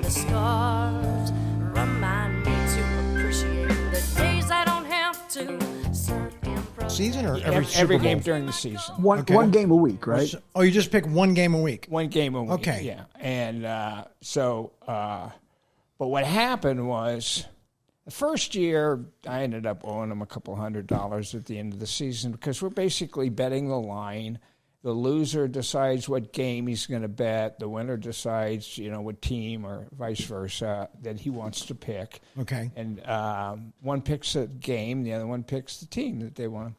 the scars remind me to appreciate the days I don't have to serve and Season or every Super every Bowl? game during the season. One game a week, right? Oh, you just pick one game a week. One game a week. Okay. Yeah. And but what happened was the first year I ended up owing them $200 at the end of the season because we're basically betting the line. The loser decides what game he's going to bet. The winner decides, what team or vice versa that he wants to pick. Okay. And one picks a game, the other one picks the team that they want.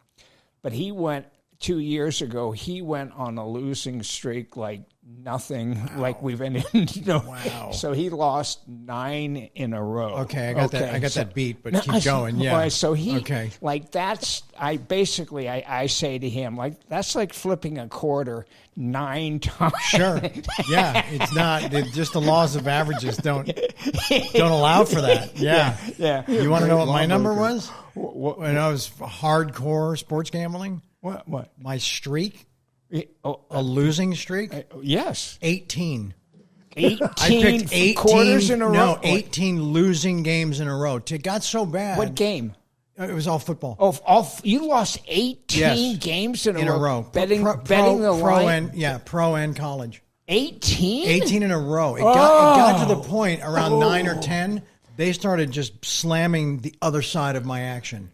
But he went 2 years ago. He went on a losing streak like nothing, like we've been in. Wow. So he lost 9 in a row. Okay, I got that beat, but keep going. Yeah. Right, so he Okay. like that's I say to him like that's like flipping a quarter 9 times. Sure. Yeah, it's not. Just the laws of averages don't allow for that. Yeah. Yeah. You want to know what my number was? When I was hardcore sports gambling? What? My streak? Oh, A losing streak? yes. 18. 18 I picked 18 quarters in a row. No, 18 losing games in a row. It got so bad. What game? It was all football. Oh, you lost 18 Yes. games in In a a row. row. Betting the pro line. pro and college. 18? 18 in a row. It got to the point around 9 or 10, they started just slamming the other side of my action.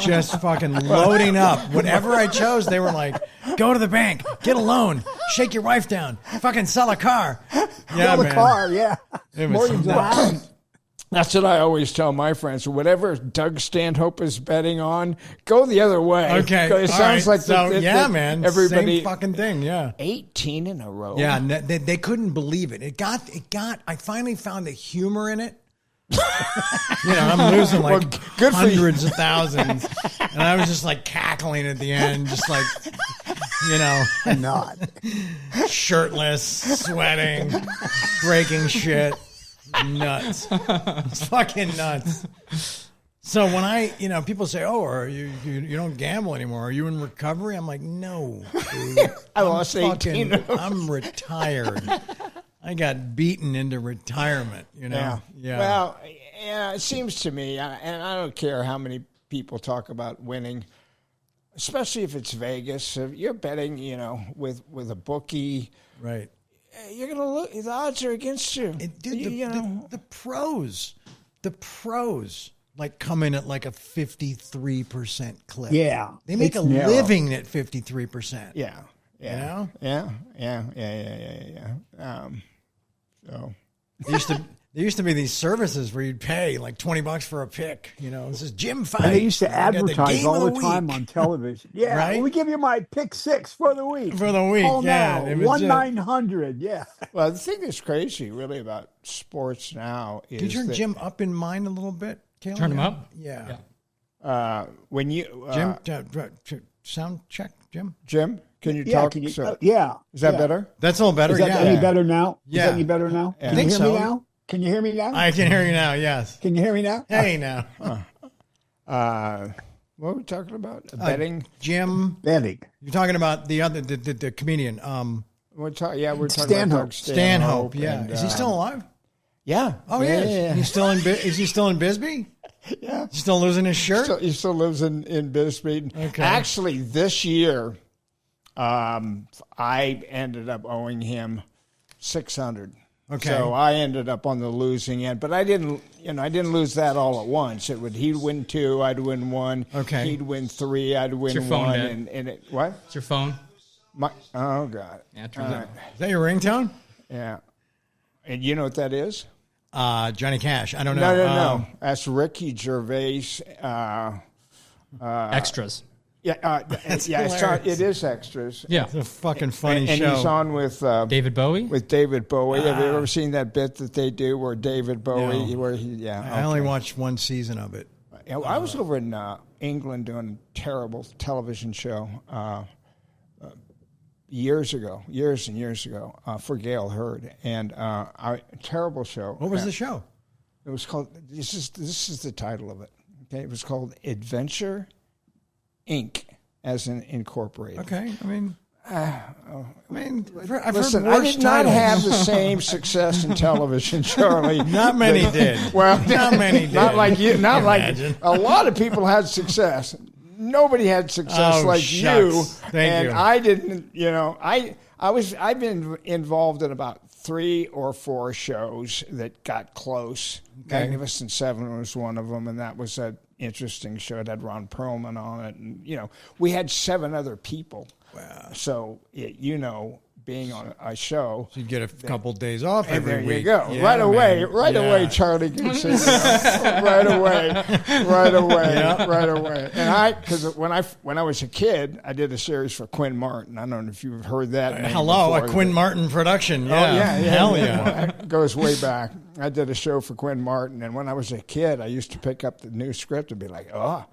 Just fucking loading up. Whatever I chose, they were like, go to the bank, get a loan, shake your wife down, fucking sell a car. Yeah, Sell the man. car, yeah. It was Mortgage the house. That's what I always tell my friends. Whatever Doug Stanhope is betting on, go the other way. Okay. 'Cause it all sounds right. like so, man. everybody Same fucking thing, yeah. 18 in a row. Yeah, they couldn't believe it. It got, I finally found the humor in it. I'm losing like good for you. hundreds of thousands. And I was just like cackling at the end, just like, Not. shirtless, sweating, breaking shit. Nuts. It's fucking nuts. So when people say, "Oh, are you don't gamble anymore? Are you in recovery?" I'm like, "No, dude. I lost 18. I'm retired. I got beaten into retirement, Yeah. Well, yeah, it seems to me, and I don't care how many people talk about winning, especially if it's Vegas. If you're betting, with a bookie, Right. you're gonna look. The odds are against you. Dude, the pros like come in at like a 53% clip. Yeah. They make a It's narrow. living at 53%. Yeah. Yeah. You know? Yeah. So There used to be these services where you'd pay like $20 for a pick. This is Jim Fight. And they used to You got the advertise game all of the week. time on television. Yeah, Right? we give you my pick 6 for the week. For the week, Call yeah. now, It was 1-900, yeah. well, the thing that's crazy, really, about sports now is Can you turn that, Jim up in mine a little bit, Caleb? Turn him up? Yeah. when you Jim, sound check, Jim. Jim, can you Yeah, talk? can you, so- yeah. Is that yeah. better? That's a little better, Is that yeah. any better now? Yeah. Is that any better now? Yeah. Can I you think hear so. me now? Can you hear me now? I can hear you now, yes. Can you hear me now? Hey, now. What were we talking about? Betting? Jim, Betting. you're talking about the comedian, We're talking about Stanhope. Doug Stanhope, yeah. and, Is he still alive? Yeah. Oh, he is. Yeah. He's still is he still in Bisbee? Yeah. He's still losing his shirt? He still lives in Bisbee. Okay. Actually, this year, I ended up owing him $600. Okay. So I ended up on the losing end, but I didn't lose that all at once. He'd win 2, I'd win 1. Okay. He'd win 3, I'd win your phone 1, dead? and it what? It's your phone. Oh God. Yeah, it turns out. Is that your ringtone? Yeah. And you know what that is? Johnny Cash. I don't know. No. That's Ricky Gervais. Extras. It is extras. Yeah. It's a fucking funny and show. he's on with David Bowie? With David Bowie. Have you ever seen that bit that they do where David Bowie, No. where he, I only watched one season of it. I was over in England doing a terrible television show years and years ago, for Gail Hurd, and terrible show. What was the show? It was called. This is the title of it. Okay, it was called Adventure Inc. as in incorporated. Okay, I mean, mean, I've Listen, heard I worse did not titles. have the same success in television, Charlie. Not many did. Well, not many did. Not like you. Not like Imagine. a lot of people had success. Nobody had success Oh, like shucks. you. Thank and you. I didn't. I've been involved in about 3 or 4 shows that got close. Okay. Magnificent Seven was one of them, and that was an interesting show. It had Ron Perlman on it, and we had 7 other people. Wow. So being on a show. So you get a couple days off And every there week. you go. Yeah, right away. man. Right Yeah. away, Charlie can see that. Right away. Right away. And because when I was a kid, I did a series for Quinn Martin. I don't know if you've heard that name Hello, before. a Quinn Martin production. Yeah. Oh, yeah. Hell yeah. That goes way back. I did a show for Quinn Martin, and when I was a kid, I used to pick up the new script and be like, oh,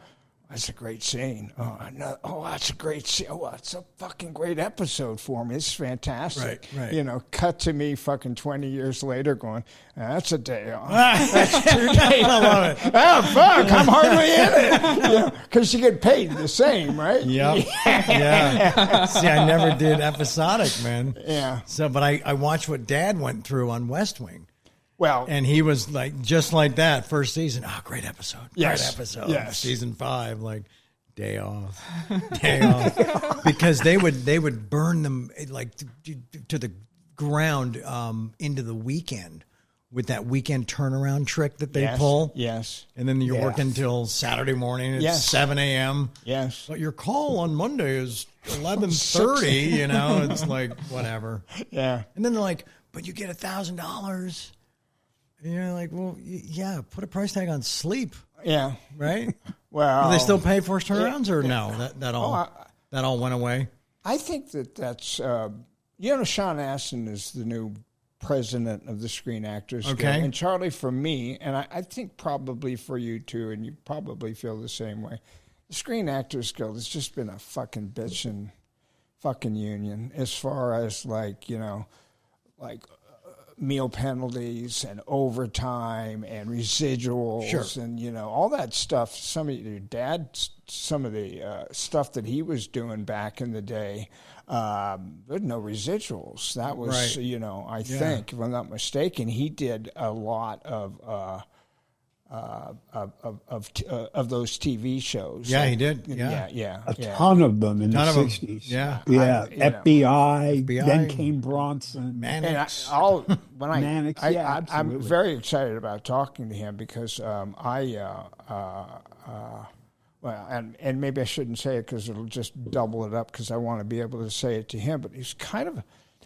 that's a great scene. That's a great scene. Oh, that's a fucking great episode for me. It's fantastic. Right. Cut to me fucking 20 years later going, that's a day off. That's 2 days. I love it. Oh, fuck, I'm hardly in it. Because you get paid the same, right? Yep. Yeah. See, I never did episodic, man. Yeah. So, but I watched what Dad went through on West Wing. Well, And he was like, just like that, first season. Oh, great episode. Yes. Great episode. Yes. Season 5, like, day off. Day off. Because they would burn them like to the ground into the weekend with that weekend turnaround trick that they yes, pull. Yes. And then you're Yeah. working until Saturday morning at Yes. 7 a.m. Yes. But your call on Monday is 11:30, It's like, whatever. Yeah. And then they're like, but you get $1,000. And you're like, well, yeah, put a price tag on sleep, Yeah. right? Well, Do they still pay forced turnarounds or no? That all went away? I think that's Sean Astin is the new president of the Screen Actors Guild. Okay. And Charlie, for me, and I think probably for you too, and you probably feel the same way, the Screen Actors Guild has just been a fucking bitchin' fucking union as far as like meal penalties and overtime and residuals Sure. and all that stuff. Some of the stuff that he was doing back in the day, there's no residuals. That was Right. I think, if I'm not mistaken, he did a lot of those TV shows. Yeah, he did. Yeah. yeah. A ton of them in Ton the of 'em. 60s. Yeah. FBI, FBI. then came Bronson. Mannix. Mannix, yeah, I'm absolutely. very excited about talking to him because and maybe I shouldn't say it because it'll just double it up because I want to be able to say it to him. But he's kind of,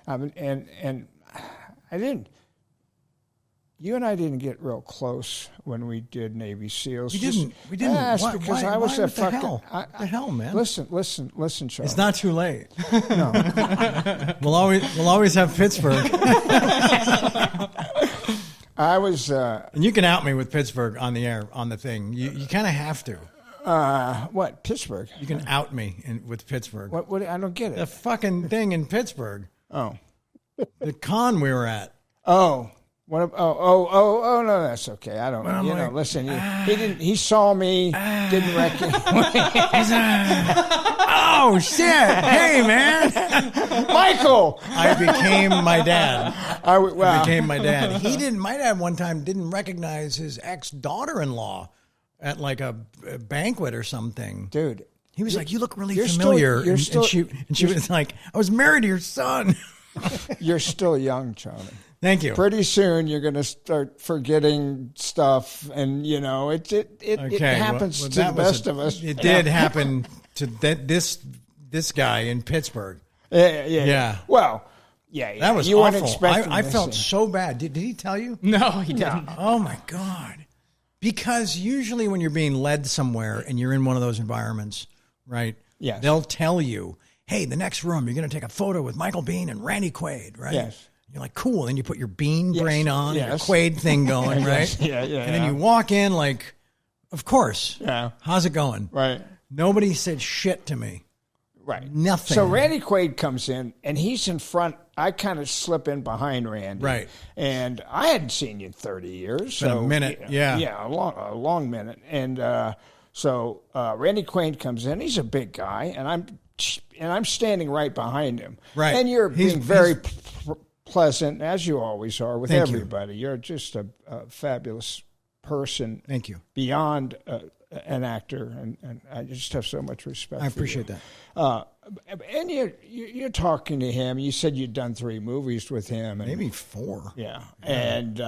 and I didn't. You and I didn't get real close when we did Navy SEALs. We didn't. Yes, Why- because why- I was why- a what the fucking. hell? What the hell, man? Listen, Charlie. It's not too late. No. We'll always have Pittsburgh. I was. And you can out me with Pittsburgh on the air, on the thing. You kind of have to. What, Pittsburgh? You can out me with Pittsburgh. What? I don't get The it. fucking thing in Pittsburgh. Oh. The con we were at. Oh. What? Oh, no, that's okay. I don't. I'm like, listen. He didn't. He saw me. Didn't recognize. Oh, shit. Hey, man. Michael. I became my dad. Wow. Became my dad. My dad one time didn't recognize his ex-daughter-in-law at like a banquet or something. Dude. He was like, you look really you're familiar. still- and she was like, I was married to your son. You're still young, Charlie. Thank you. Pretty soon you're going to start forgetting stuff, and it happens to the best of us. It did happen to this guy in Pittsburgh. Yeah. Well, yeah. That was you awful. weren't expecting I this. felt so bad. Did he tell you? No, he didn't. Oh my God. Because usually when you're being led somewhere and you're in one of those environments, right? Yes. They'll tell you, hey, the next room, you're going to take a photo with Michael Biehn and Randy Quaid, right? Yes. You're like, cool. Then you put your Bean Yes. brain on, Yes. your Quaid thing going, right? Yes. Yeah. And then you walk in like, of course. Yeah. How's it going? Right. Nobody said shit to me. Right. Nothing. So Randy Quaid comes in, and he's in front. I kind of slip in behind Randy. Right. And I hadn't seen you in 30 years. Been a so, minute, yeah. Yeah, a long minute. And So Randy Quaid comes in. He's a big guy, and I'm standing right behind him. Right. And you're He's being very pleasant, as you always are with Thank you. everybody. You're just a fabulous person. Thank you. Beyond an actor, and I just have so much respect. I appreciate that. And you're talking to him. You said you'd done 3 movies with him, and, Maybe 4. yeah. And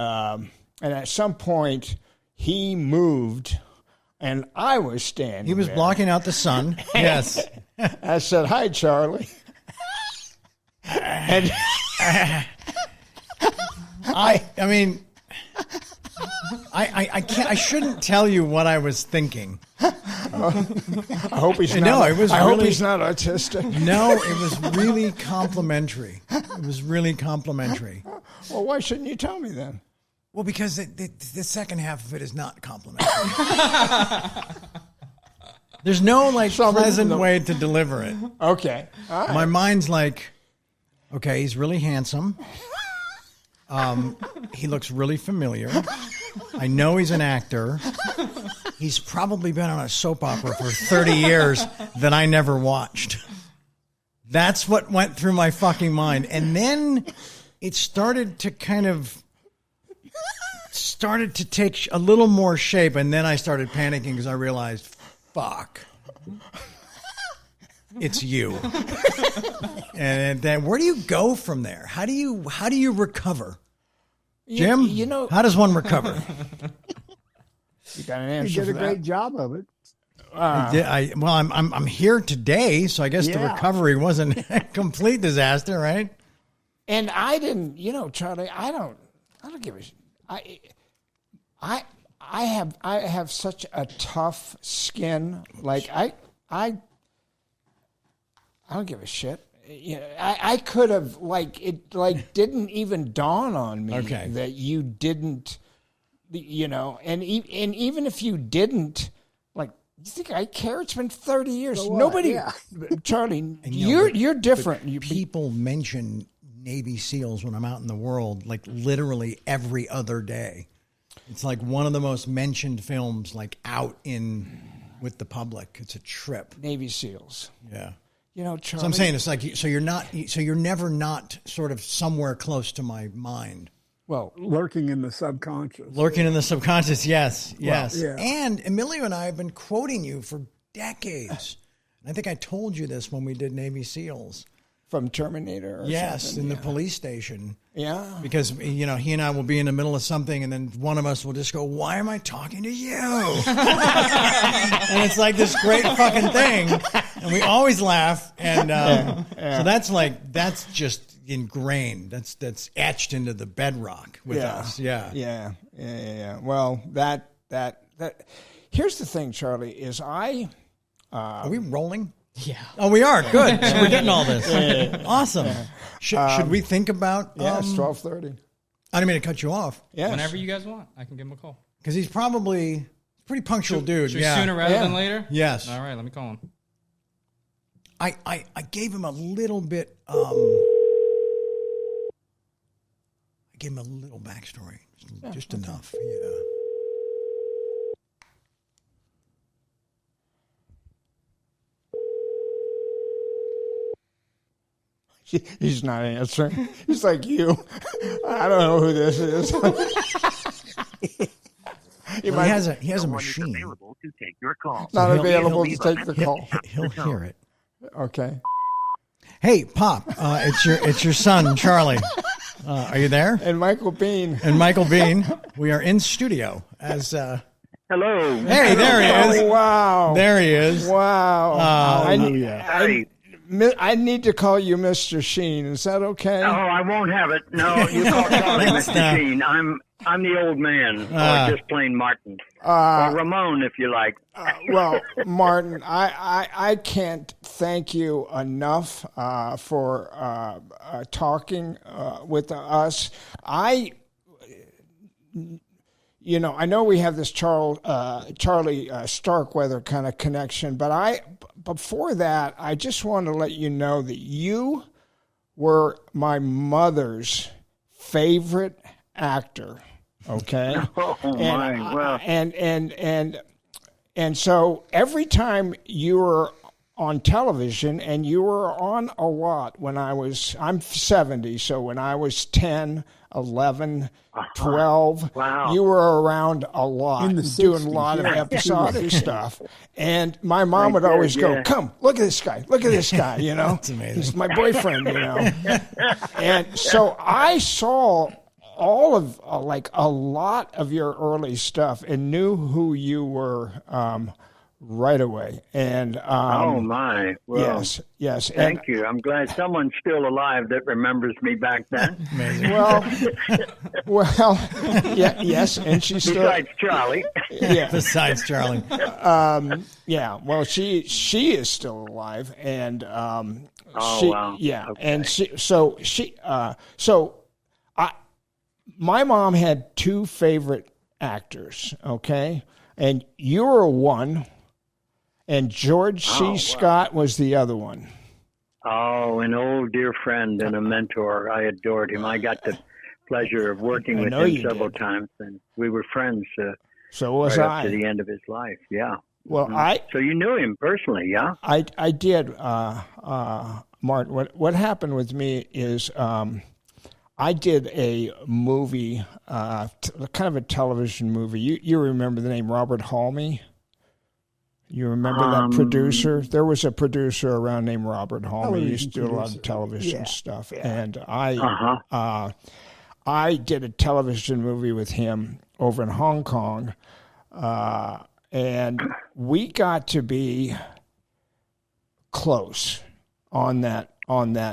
at some point he moved, and I was standing. He was there. blocking out the sun. Yes. I said, "Hi, Charlie." And I mean, I can't. I shouldn't tell you what I was thinking. I hope he's not. No, it was I hope really- he's not autistic. No, it was really complimentary. It was really complimentary. Well, why shouldn't you tell me then? Well, because the second half of it is not complimentary. There's no pleasant way to deliver it. Okay. All right. My mind's like, okay, he's really handsome. He looks really familiar. I know he's an actor. He's probably been on a soap opera for 30 years that I never watched. That's what went through my fucking mind. And then it started to take a little more shape. And then I started panicking because I realized, fuck, it's you. And then where do you go from there? How do you recover? Jim, how does one recover? You got an You answer did for a that? great job of it. I'm here today, so I guess the Yeah. recovery wasn't a complete disaster, right? And I didn't, Charlie. I don't give a. I have such a tough skin. Like I don't give a shit. I could have didn't even dawn on me Okay. that you didn't, and even if you didn't, you think I care? It's been 30 years. So what? Nobody, Yeah. Charlie, you're you're different. People mention Navy SEALs when I'm out in the world, literally every other day. It's one of the most mentioned films, out with the public. It's a trip. Navy SEALs. Yeah. Charlie. So I'm saying you're never not sort of somewhere close to my mind. Well, Lurking in the subconscious. Lurking in the subconscious, yes. yeah. And Emilio and I have been quoting you for decades. And I think I told you this when we did Navy SEALs. from Terminator. Or Yes, something. in the police station. Yeah. Because, he and I will be in the middle of something, and then one of us will just go, "Why am I talking to you?" And it's this great fucking thing. And we always laugh. And so that's just ingrained. That's etched into the bedrock with us. Yeah. Well, that. Here's the thing, Charlie, is Are we rolling? Yeah. Oh, we are. Good. So we're getting all this. Awesome. Should we think about... it's 12:30. I didn't mean to cut you off. Yes. Whenever you guys want, I can give him a call. Because he's probably a pretty punctual dude. Should we sooner rather than later? Yes. All right, let me call him. I gave him a little bit... I gave him a little backstory. Just enough. Yeah. He's not answering. He's like you. I don't know who this is. He has a machine. Available to take your call. Not he'll- available to he'll take the call. He'll hear it. Okay. Hey, Pop, it's your son, Charlie. Are you there? And Michael Biehn. And Michael Biehn. We are in studio as... Hello. Hey, there he is. Oh, wow. There he is. Wow. Hallelujah. I need to call you Mr. Sheen. Is that okay? Oh, I won't have it. No, you call Charlie Mr. Sheen. I'm the old man, or just plain Martin, or Ramon, if you like. Well, Martin, I can't thank you enough for talking with us. I know we have this Charlie Starkweather kind of connection, but before that, I just want to let you know that you were my mother's favorite actor. Okay. Oh my! Well, and And so every time you were on television, and you were on a lot I'm 70, so when I was 10, 11, 12, Wow. you were around a lot, In the doing a 60s, lot of yeah. episodic stuff. And my mom would did, always go, yeah. come, look at this guy, you know. That's amazing. He's my boyfriend, you know. And so I saw all of, like, a lot of your early stuff and knew who you were right away. And Oh my! Well, yes. thank you. I'm glad someone's still alive that remembers me back then. Amazing. Well, yeah, yes, and she's still. Besides Charlie. Yeah, Besides Charlie. yeah. Well, she is still alive, and Oh, wow. yeah, Okay. and my mom had two favorite actors, okay, and you were one. And George C. Scott was the other one. Oh, an old dear friend and a mentor. I adored him. I got the pleasure of working with know him you several did. times, and we were friends So was right up I. to the end of his life. Yeah. Well, So you knew him personally, yeah? I did, Martin. What happened with me is I did a movie, kind of a television movie. You remember the name Robert Halmy? You remember that producer? There was a producer around named Robert Halmy. He used to do a lot of television stuff, and I did a television movie with him over in Hong Kong, and we got to be close on that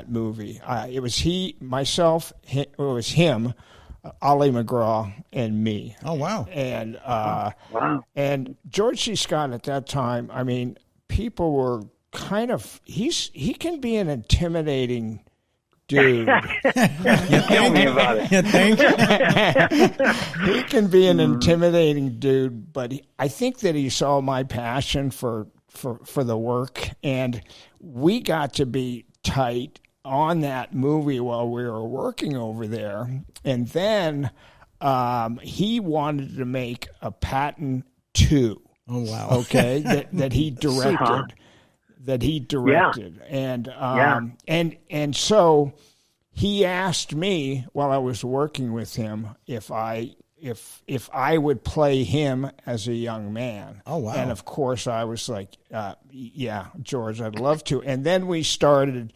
movie. It was it was him, Ali McGraw, and me. Oh, wow. And Wow. and George C. Scott at that time, I mean, people were kind of he can be an intimidating dude. Tell me about it. You think? He can be an intimidating dude, but I think that he saw my passion for the work, and we got to be tight on that movie while we were working over there. And then he wanted to make a Patton 2. Oh, wow. Okay, that he directed. And so he asked me while I was working with him if I would play him as a young man. Oh, wow. And of course I was like, yeah, George, I'd love to. And then we started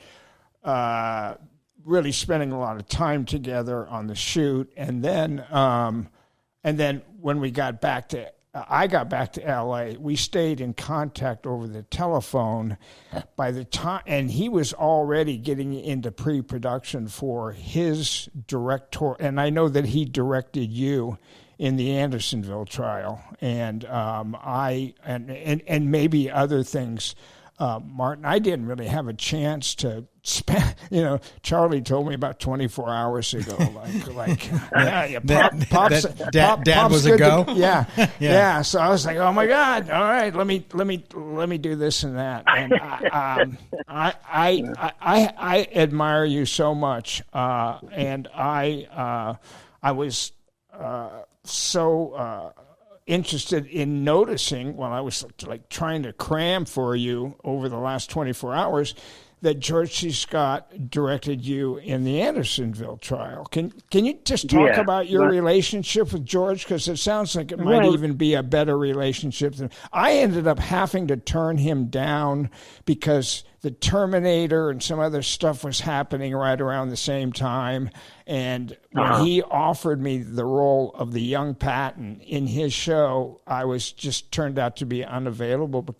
really spending a lot of time together on the shoot. And then when we got back to I got back to L.A., we stayed in contact over the telephone. By the time, and he was already getting into pre-production for his director, and I know that he directed you in the Andersonville trial, and and maybe other things. Martin, I didn't really have a chance to spend. Charlie told me about 24 hours ago, Dad was a go. Yeah. So I was like, oh my God! All right, let me do this and that. And I admire you so much, and I was so. Interested in noticing while I was like trying to cram for you over the last 24 hours that George C. Scott directed you in the Andersonville trial. Can you just talk about your relationship with George? Because it sounds like it might even be a better relationship than I ended up having to turn him down because the Terminator and some other stuff was happening right around the same time. And when he offered me the role of the young Patton in his show, I was just turned out to be unavailable. But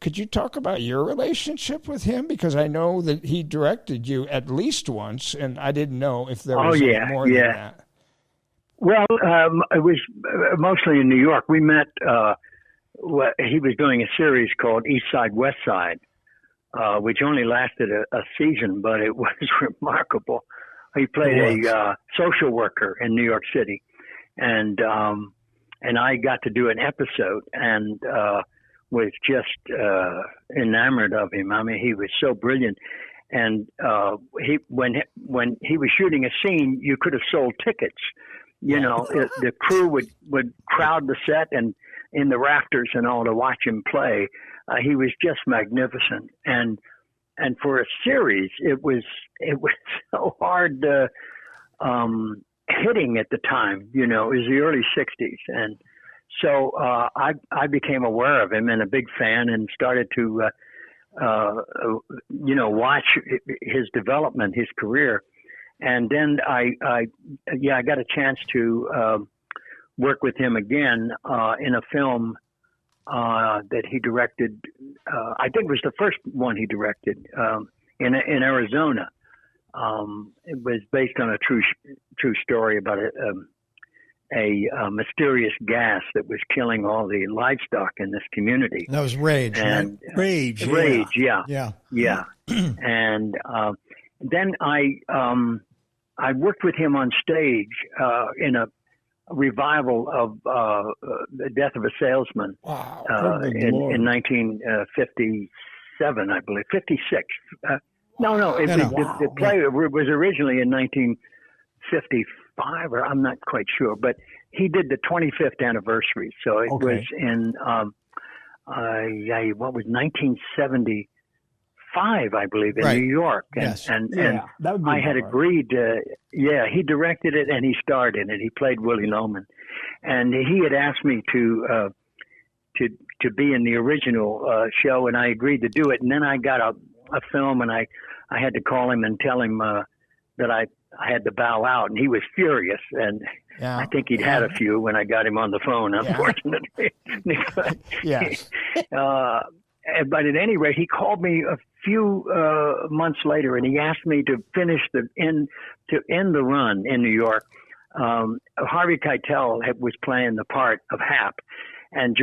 could you talk about your relationship with him? Because I know that he directed you at least once, and I didn't know if there was any more than that. Well, it was mostly in New York. We met, he was doing a series called East Side, West Side, which only lasted a season, but it was remarkable. He played a social worker in New York City, and I got to do an episode and was just enamored of him. I mean, he was so brilliant. And when he was shooting a scene, you could have sold tickets The crew would crowd the set and in the rafters and all to watch him play. He was just magnificent, and for a series, it was so hard hitting at the time. It was the early '60s, and so I became aware of him and a big fan, and started to watch his development, his career. And then I got a chance to work with him again in a film that he directed. I think it was the first one he directed in Arizona. It was based on a true story about a mysterious gas that was killing all the livestock in this community. That was Rage, and right? Rage, yeah. And then I worked with him on stage in a revival of The Death of a Salesman. Wow. In 1957, I believe, 56. The play was originally in 1955, or I'm not quite sure, but he did the 25th anniversary. So it was in, 1975, I believe, in New York. And I had agreed he directed it and he starred in it. He played Willie Loman. And he had asked me to be in the original show, and I agreed to do it. And then I got a film, and I had to call him and tell him that I had to bow out, and he was furious. And I think he'd had a few when I got him on the phone, unfortunately. But at any rate, he called me a few months later, and he asked me to finish to end the run in New York. Harvey Keitel was playing the part of Hap, and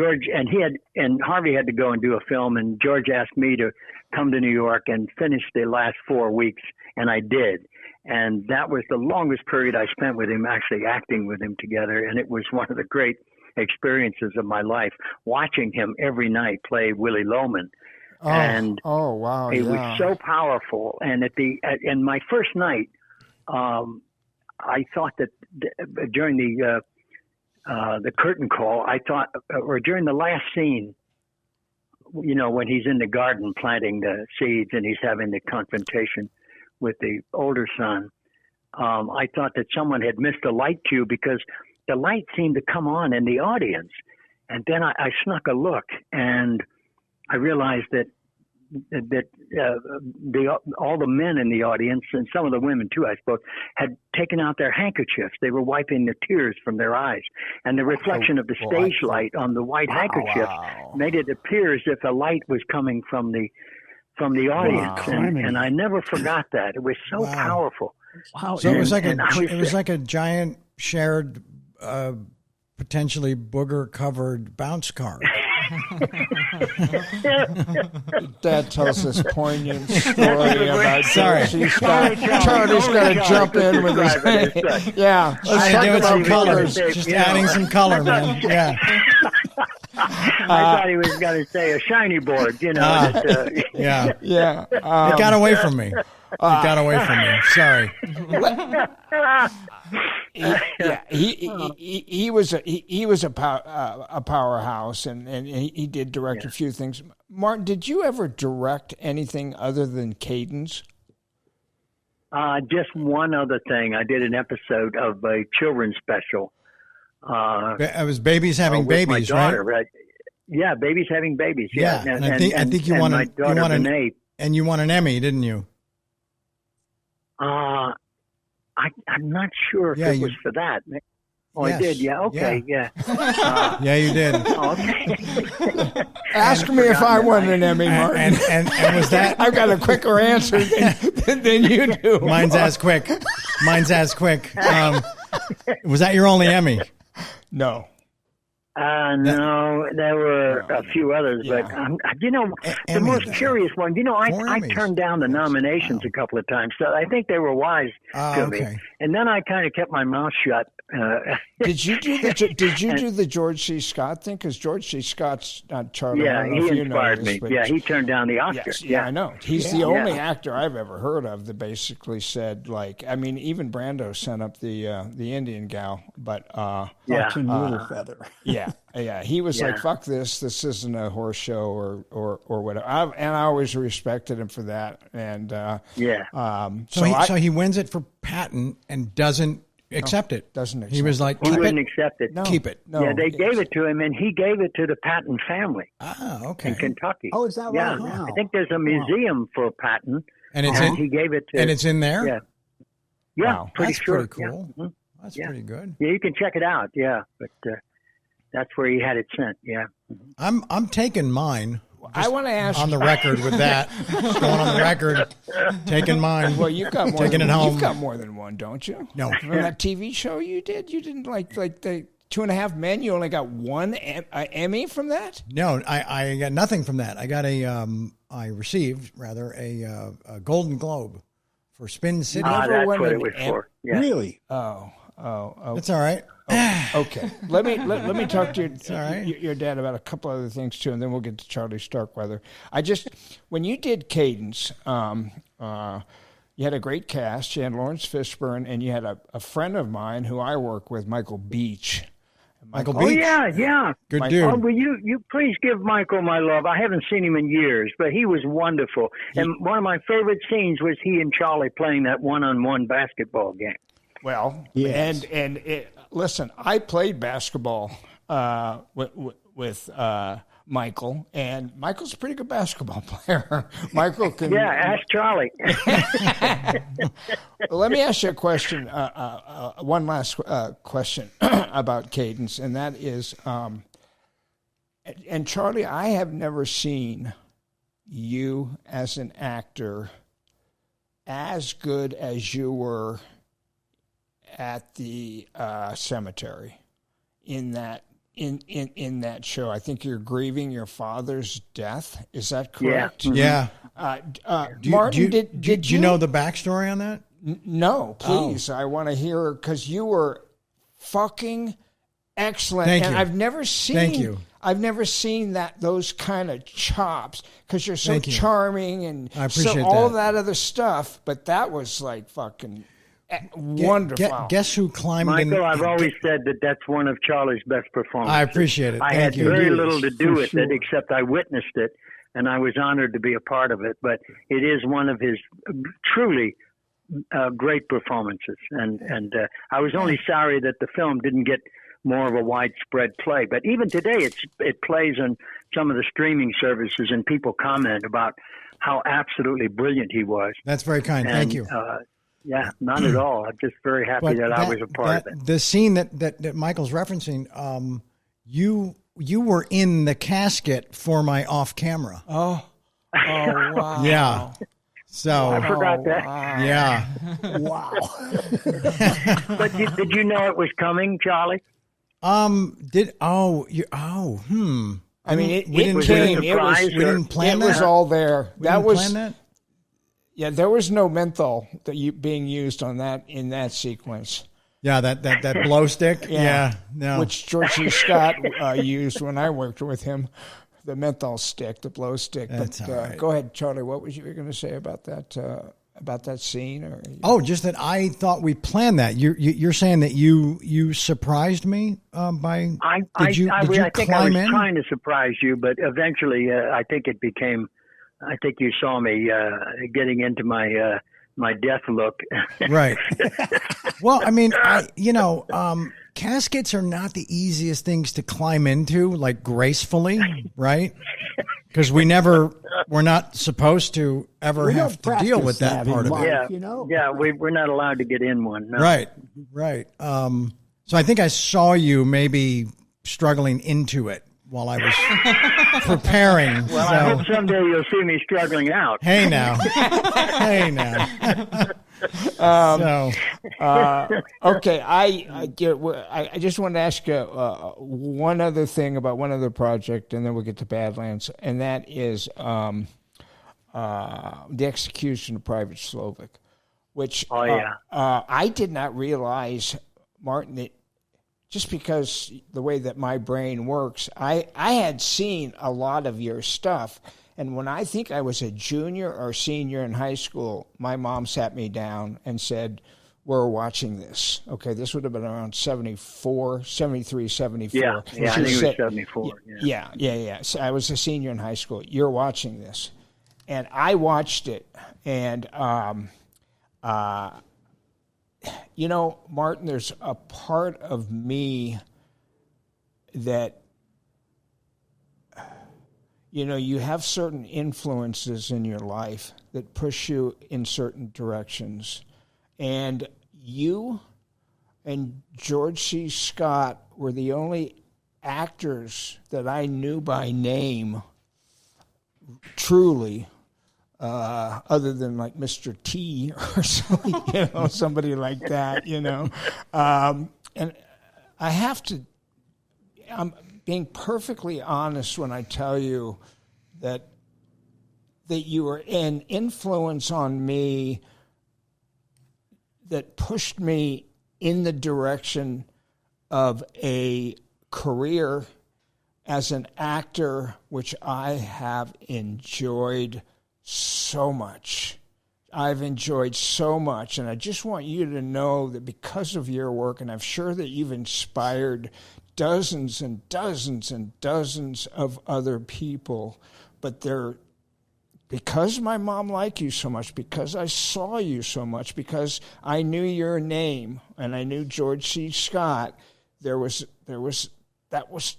Harvey had to go and do a film, and George asked me to come to New York and finish the last 4 weeks, and I did. And that was the longest period I spent with him, actually acting with him together, and it was one of the great experiences of my life, watching him every night play Willie Loman. It was so powerful. And in my first night, I thought that during the curtain call, or during the last scene, when he's in the garden planting the seeds and he's having the confrontation with the older son, I thought that someone had missed a light cue, because the light seemed to come on in the audience. And then I snuck a look, and I realized that all the men in the audience, and some of the women too, I suppose, had taken out their handkerchiefs. They were wiping the tears from their eyes, and the reflection of the stage light on the white handkerchiefs made it appear as if a light was coming from the audience. And I never forgot that. It was so powerful. Wow. So it was like a giant shared, potentially booger-covered bounce card. That tells this poignant story about Charlie's got to jump in with his let's talk about colors. Just adding some color, man. Yeah. I thought he was going to say a shiny board, It got away from me. It got away from me. Sorry. He was a powerhouse, and he did direct a few things. Martin, did you ever direct anything other than Cadence? Just one other thing. I did an episode of a children's special. It was Babies Having Babies, my daughter, right? Yeah, Babies Having Babies. Yeah, and I think you won an Emmy, didn't you? I'm not sure if it was for that. Oh, yes. I did. Yeah. Okay. Yeah. Yeah, you did. Okay. Ask me if I won an Emmy, Martin. And was that? I've got a quicker answer than you do. Mine's as quick. Was that your only Emmy? No. No, there were a few others, but the most curious one. I turned down the nominations a couple of times, so I think they were wise to me. And then I kind of kept my mouth shut. Did you do the George C. Scott thing? Because George C. Scott's not Charlie. Yeah, he inspired me. Yeah, he turned down the Oscar. Yes, yeah, I know. He's the only actor I've ever heard of that basically said, even Brando sent up the Indian gal Yeah. Watching Littlefeather. Yeah. He was like, "Fuck this! This isn't a horse show or whatever." And I always respected him for that. And So he wins it for Patton and doesn't accept it. Doesn't accept He was like, He keep wouldn't it. accept it. No. Keep it. No, Yeah, they gave it to him, and he gave it to the Patton family Ah, okay. in Kentucky. Oh, is that Yeah, right? Wow. I think there's a museum for Patton, And it's and he gave it to. and it's in there. Yeah, yeah, Wow. pretty That's sure. pretty cool. Yeah. Mhm. That's Yeah. pretty good. Yeah, you can check it out. Yeah, but that's where he had it sent. Yeah. I'm taking mine I want to ask on the record with that. Just going on the record, taking mine. Well, you've got more. Taking than, it home. You've got more than one, don't you? No. From that TV show you did, you didn't like the 2.5 Men. You only got one Emmy from that. No, I got nothing from that. I got I received rather a Golden Globe for Spin City. Never That's won what an it was Em- for. Yeah. Really? Oh. That's all right. Okay. Let me talk to all right. your dad about a couple other things too, and then we'll get to Charlie Starkweather. When you did Cadence, you had a great cast. You had Lawrence Fishburne, and you had a friend of mine who I work with, Michael Beach. Michael Oh Beach. yeah. Good Mike- dude. Oh, will you please give Michael my love? I haven't seen him in years, but he was wonderful. And one of my favorite scenes was he and Charlie playing that one-on-one basketball game. Well, Yes. listen, I played basketball with Michael, and Michael's a pretty good basketball player. Michael can. Yeah, ask Charlie. Let me ask you a question. One last question about Cadence, and that is, and Charlie, I have never seen you as an actor as good as you were at the cemetery in that show. I think you're grieving your father's death. Is that correct? Yeah. Martin, did you know the backstory on that? No, please. I want to hear, because you were fucking excellent. Thank and you. I've never seen. Thank you. I've never seen those kind of chops, because you're so Thank you. charming and I appreciate all that. that other stuff. But that was like fucking wonderful. Guess who climbed in? Michael, I've always said that that's one of Charlie's best performances. I appreciate it. I Thank had you. very It is, little to do for with it, sure. except I witnessed it, and I was honored to be a part of it. But it is one of his truly great performances, and I was only sorry that the film didn't get more of a widespread play. But even today, it plays on some of the streaming services, and people comment about how absolutely brilliant he was. That's very kind. Thank you. Yeah, not at all. I'm just very happy that I was a part of it. The scene that Michael's referencing, you were in the casket for my off camera. Oh, wow. Yeah. So I forgot that. yeah. Wow. But did you know it was coming, Charlie? I mean, it We didn't came. It was a surprise, we didn't plan It that. was all there. We That didn't was plan that? Yeah. There was no menthol being used in that sequence. Yeah, that blow stick. Yeah. No. Which George C. Scott used when I worked with him, the menthol stick, the blow stick. That's But all right. go ahead, Charlie. What was you going to say about that scene? Or just that I thought we planned that. You're saying that you surprised me by did you I think I climb was in? trying to surprise you, but eventually I think it became. I think you saw me getting into my my death look. Right. Well, I mean, caskets are not the easiest things to climb into, like gracefully, right? Because we're not supposed to ever We have don't to deal with practice that part in of it. life, Yeah, you know? yeah, we're not allowed to get in one. No. Right. So I think I saw you maybe struggling into it while I was preparing. Well, I hope someday you'll see me struggling out. Hey now. okay, I just want to ask you one other thing about one other project, and then we'll get to Badlands, and that is the execution of Private Slovak, which I did not realize, Martin, that just because the way that my brain works, I had seen a lot of your stuff. And when I think I was a junior or senior in high school, my mom sat me down and said, were watching this. Okay, this would have been around 74, 73, 74. Yeah, So I she think it said- was 74. Yeah. So I was a senior in high school. You're watching this. And I watched it. And, you know, Martin, there's a part of me that, you know, you have certain influences in your life that push you in certain directions. And you and George C. Scott were the only actors that I knew by name, truly, other than like Mr. T or something, you know, somebody like that, you know. And I have to, I'm being perfectly honest when I tell you that you were an influence on me that pushed me in the direction of a career as an actor, which I have enjoyed so much. I've enjoyed so much, and I just want you to know that because of your work, and I'm sure that you've inspired dozens and dozens and dozens of other people, but because my mom liked you so much, because I saw you so much, because I knew your name and I knew George C. Scott, there was that was,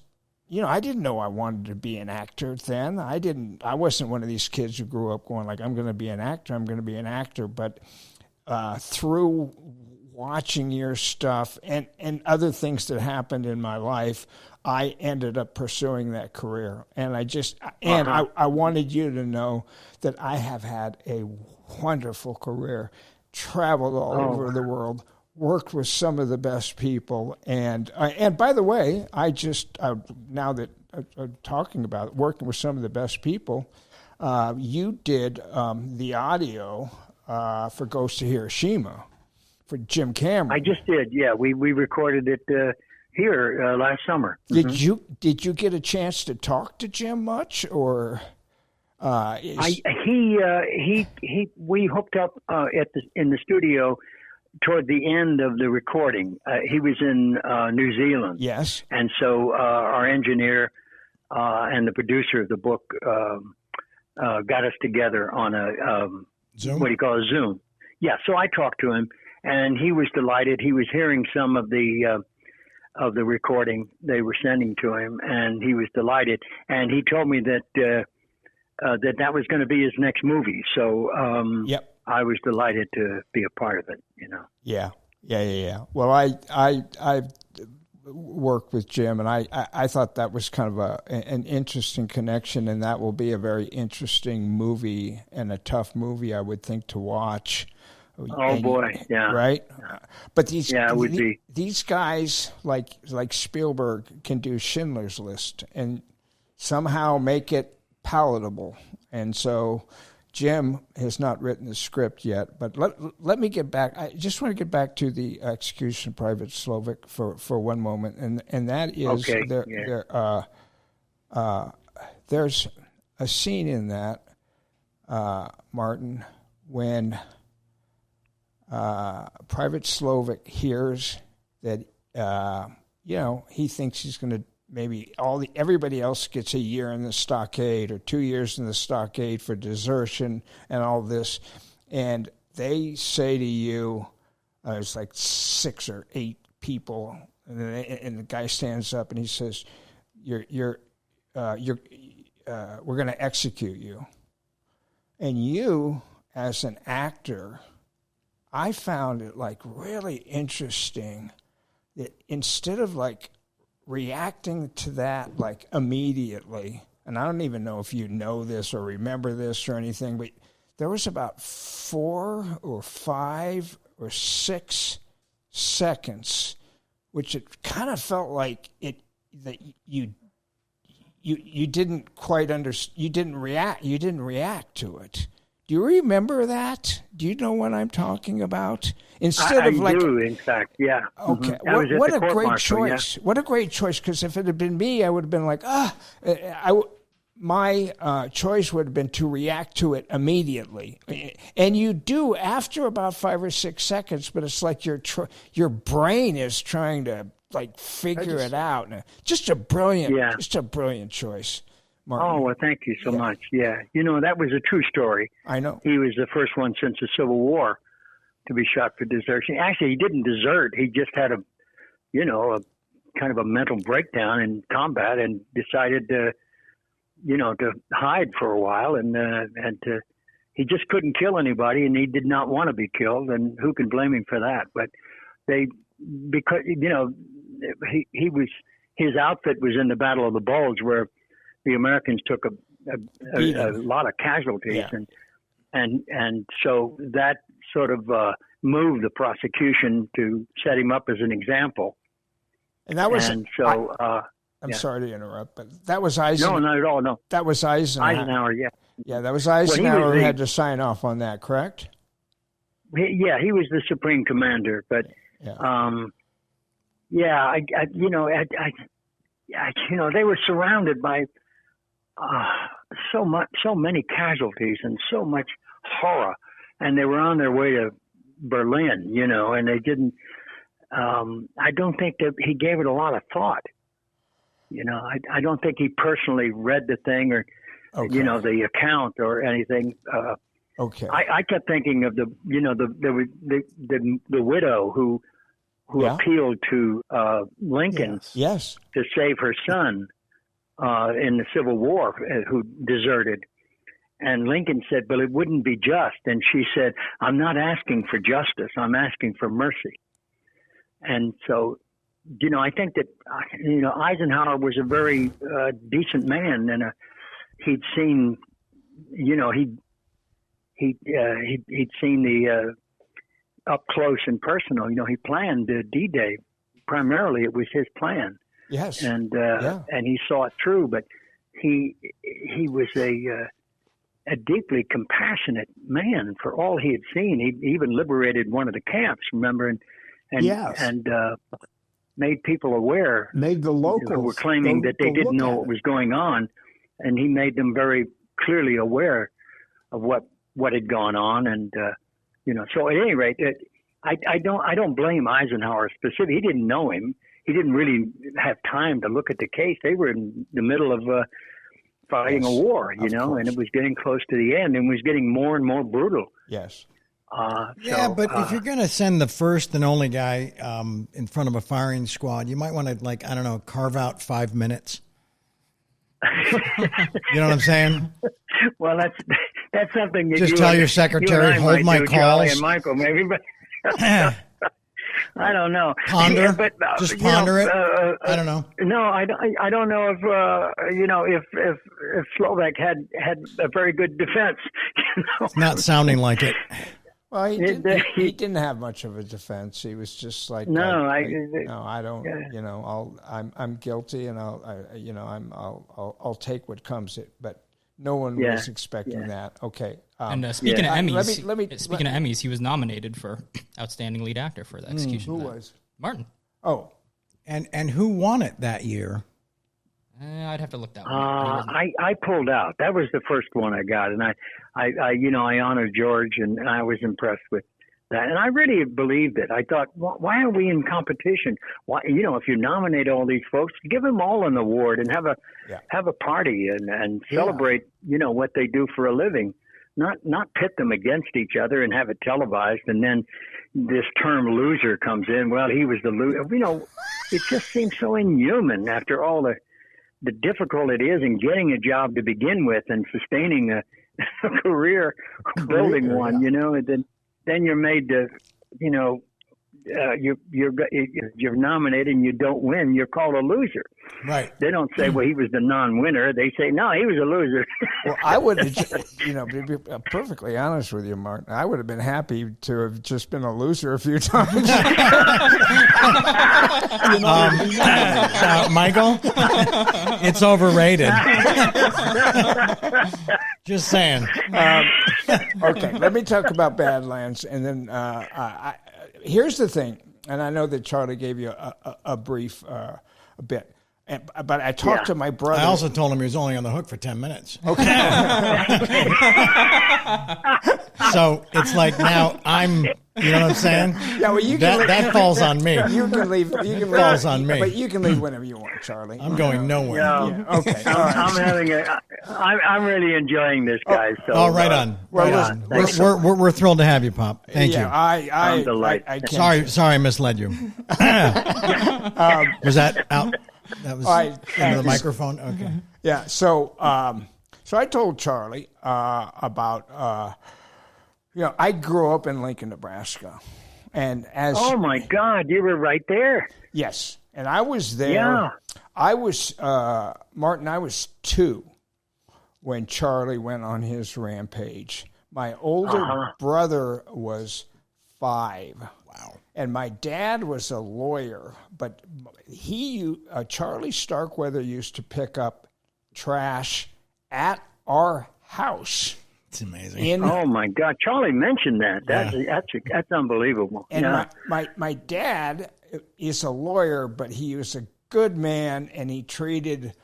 you know, I didn't know I wanted to be an actor then. I wasn't one of these kids who grew up going like, I'm going to be an actor, but through watching your stuff and other things that happened in my life, I ended up pursuing that career. And I wanted you to know that I have had a wonderful career, traveled all over the world, worked with some of the best people. And by the way, now that I'm talking about working with some of the best people, you did the audio for Ghost of Hiroshima for Jim Cameron. I just did. Yeah, we recorded it here last summer. Did you get a chance to talk to Jim much, or? We hooked up in the studio toward the end of the recording. He was in New Zealand. Yes. And so our engineer and the producer of the book got us together on a Zoom? what do you call a Zoom? Yeah. So I talked to him, and he was delighted. He was hearing some of the recording they were sending to him, and he was delighted. And he told me that that was going to be his next movie. So Yep. I was delighted to be a part of it. You know. Yeah. Well, I worked with Jim, and I thought that was kind of an interesting connection, and that will be a very interesting movie and a tough movie, I would think, to watch. Oh boy, yeah. Right? But it would be. These guys like Spielberg can do Schindler's List and somehow make it palatable. And so Jim has not written the script yet, but let me get back. I just want to get back to the Execution of Private Slovik for one moment, and that is okay, there's a scene in that, Martin, when Private Slovik hears that he thinks he's going to maybe everybody else gets a year in the stockade or 2 years in the stockade for desertion and all this, and they say to you, it's like 6 or 8 people, and the guy stands up and he says, we're going to execute you. And you, as an actor, I found it like really interesting that instead of like reacting to that like immediately, and I don't even know if you know this or remember this or anything, but there was about 4 or 5 or 6 seconds, which it kind of felt like that you didn't quite understand. You didn't react to it. Do you remember that? Do you know what I'm talking about? Instead of like, I do, in fact, yeah. Okay, Mm-hmm. what a great choice! Yeah. What a great choice! Because if it had been me, I would have been like, my choice would have been to react to it immediately, and you do after about 5 or 6 seconds. But it's like your brain is trying to like figure it out. Just a brilliant choice, Martin. Oh, well, thank you so much. Yeah, that was a true story. I know. He was the first one since the Civil War to be shot for desertion. Actually, he didn't desert. He just had a kind of a mental breakdown in combat and decided to hide for a while he just couldn't kill anybody, and he did not want to be killed, and who can blame him for that? But because his outfit was in the Battle of the Bulge, where the Americans took a lot of casualties, and so that sort of moved the prosecution to set him up as an example. And that was I'm yeah. sorry to interrupt, but that was Eisenhower. No, not at all. No, that was Eisenhower. Eisenhower. Yeah, yeah, that was Eisenhower who had to sign off on that. Correct? He was the supreme commander. But they were surrounded by so many casualties and so much horror, and they were on their way to Berlin. And they didn't. I don't think that he gave it a lot of thought. I don't think he personally read the thing or, the account or anything. Okay. I kept thinking of the widow who appealed to Lincoln yes. to save her son in the Civil War, who deserted. And Lincoln said, "But it wouldn't be just." And she said, "I'm not asking for justice. I'm asking for mercy." And so, I think that, Eisenhower was a very decent man, and he'd seen, he'd seen the up close and personal. He planned D-Day. Primarily, it was his plan. Yes. And he saw it through. But he was a deeply compassionate man for all he had seen. He even liberated one of the camps, remember, and made people aware. Made the locals who were claiming that they didn't know what was going on, and he made them very clearly aware of what had gone on. And so at any rate, I don't blame Eisenhower specifically. He didn't know him. He didn't really have time to look at the case. They were in the middle of fighting a war, and it was getting close to the end, and was getting more and more brutal. Yes. But if you're going to send the first and only guy in front of a firing squad, you might want to, carve out 5 minutes. You know what I'm saying? Well, that's something that just tell your secretary, hold my calls. Charlie and Michael, maybe, but I don't know. Ponder, but just ponder it. I don't know. No, I don't know if Slovak had a very good defense. It's not sounding like it. Well, he didn't have much of a defense. He was just like, I don't. Yeah. I'm guilty, and I'll take what comes. But no one was expecting that. Okay. And speaking of Emmys, speaking of Emmys, he was nominated for Outstanding Lead Actor for The Execution. Who was? Martin. Oh, and who won it that year? I'd have to look that one. I pulled out. That was the first one I got, and I honored George, and I was impressed with that, and I really believed it. I thought, why are we in competition? Why, if you nominate all these folks, give them all an award and have a party and celebrate, what they do for a living, not pit them against each other and have it televised, and then this term loser comes in. Well, he was the loser. It just seems so inhuman after all the difficult it is in getting a job to begin with and sustaining a career building one, and then you're made to, you're nominated and you don't win, you're called a loser. Right. They don't say, well, he was the non-winner. They say, no, he was a loser. Well, I would have, to be perfectly honest with you, Martin, I would have been happy to have just been a loser a few times. Michael, it's overrated. Just saying. Okay, let me talk about Badlands, and then here's the thing, and I know that Charlie gave you a brief bit. But I talked to my brother. I also told him he was only on the hook for 10 minutes. Okay. So it's like now I'm, you know what I'm saying? Yeah, well, that falls on me. You can leave. Falls on me. But you can leave whenever you want, Charlie. I'm going nowhere. Yeah. Okay. All right. I'm really enjoying this, guys. So, Oh, right on. Right on. We're thrilled to have you, Pop. Thank you. I'm delighted. I can't Sorry, I misled you. Was that out? That was into the microphone. Okay. Yeah. So I told Charlie about I grew up in Lincoln, Nebraska, and oh my God, you were right there. Yes, and I was there. Yeah. I was Martin. I was 2 when Charlie went on his rampage. My older brother was 5. Wow. And my dad was a lawyer, but Charlie Starkweather used to pick up trash at our house. It's amazing. Oh my God, Charlie mentioned that. That's unbelievable. And my dad is a lawyer, but he was a good man, and he treated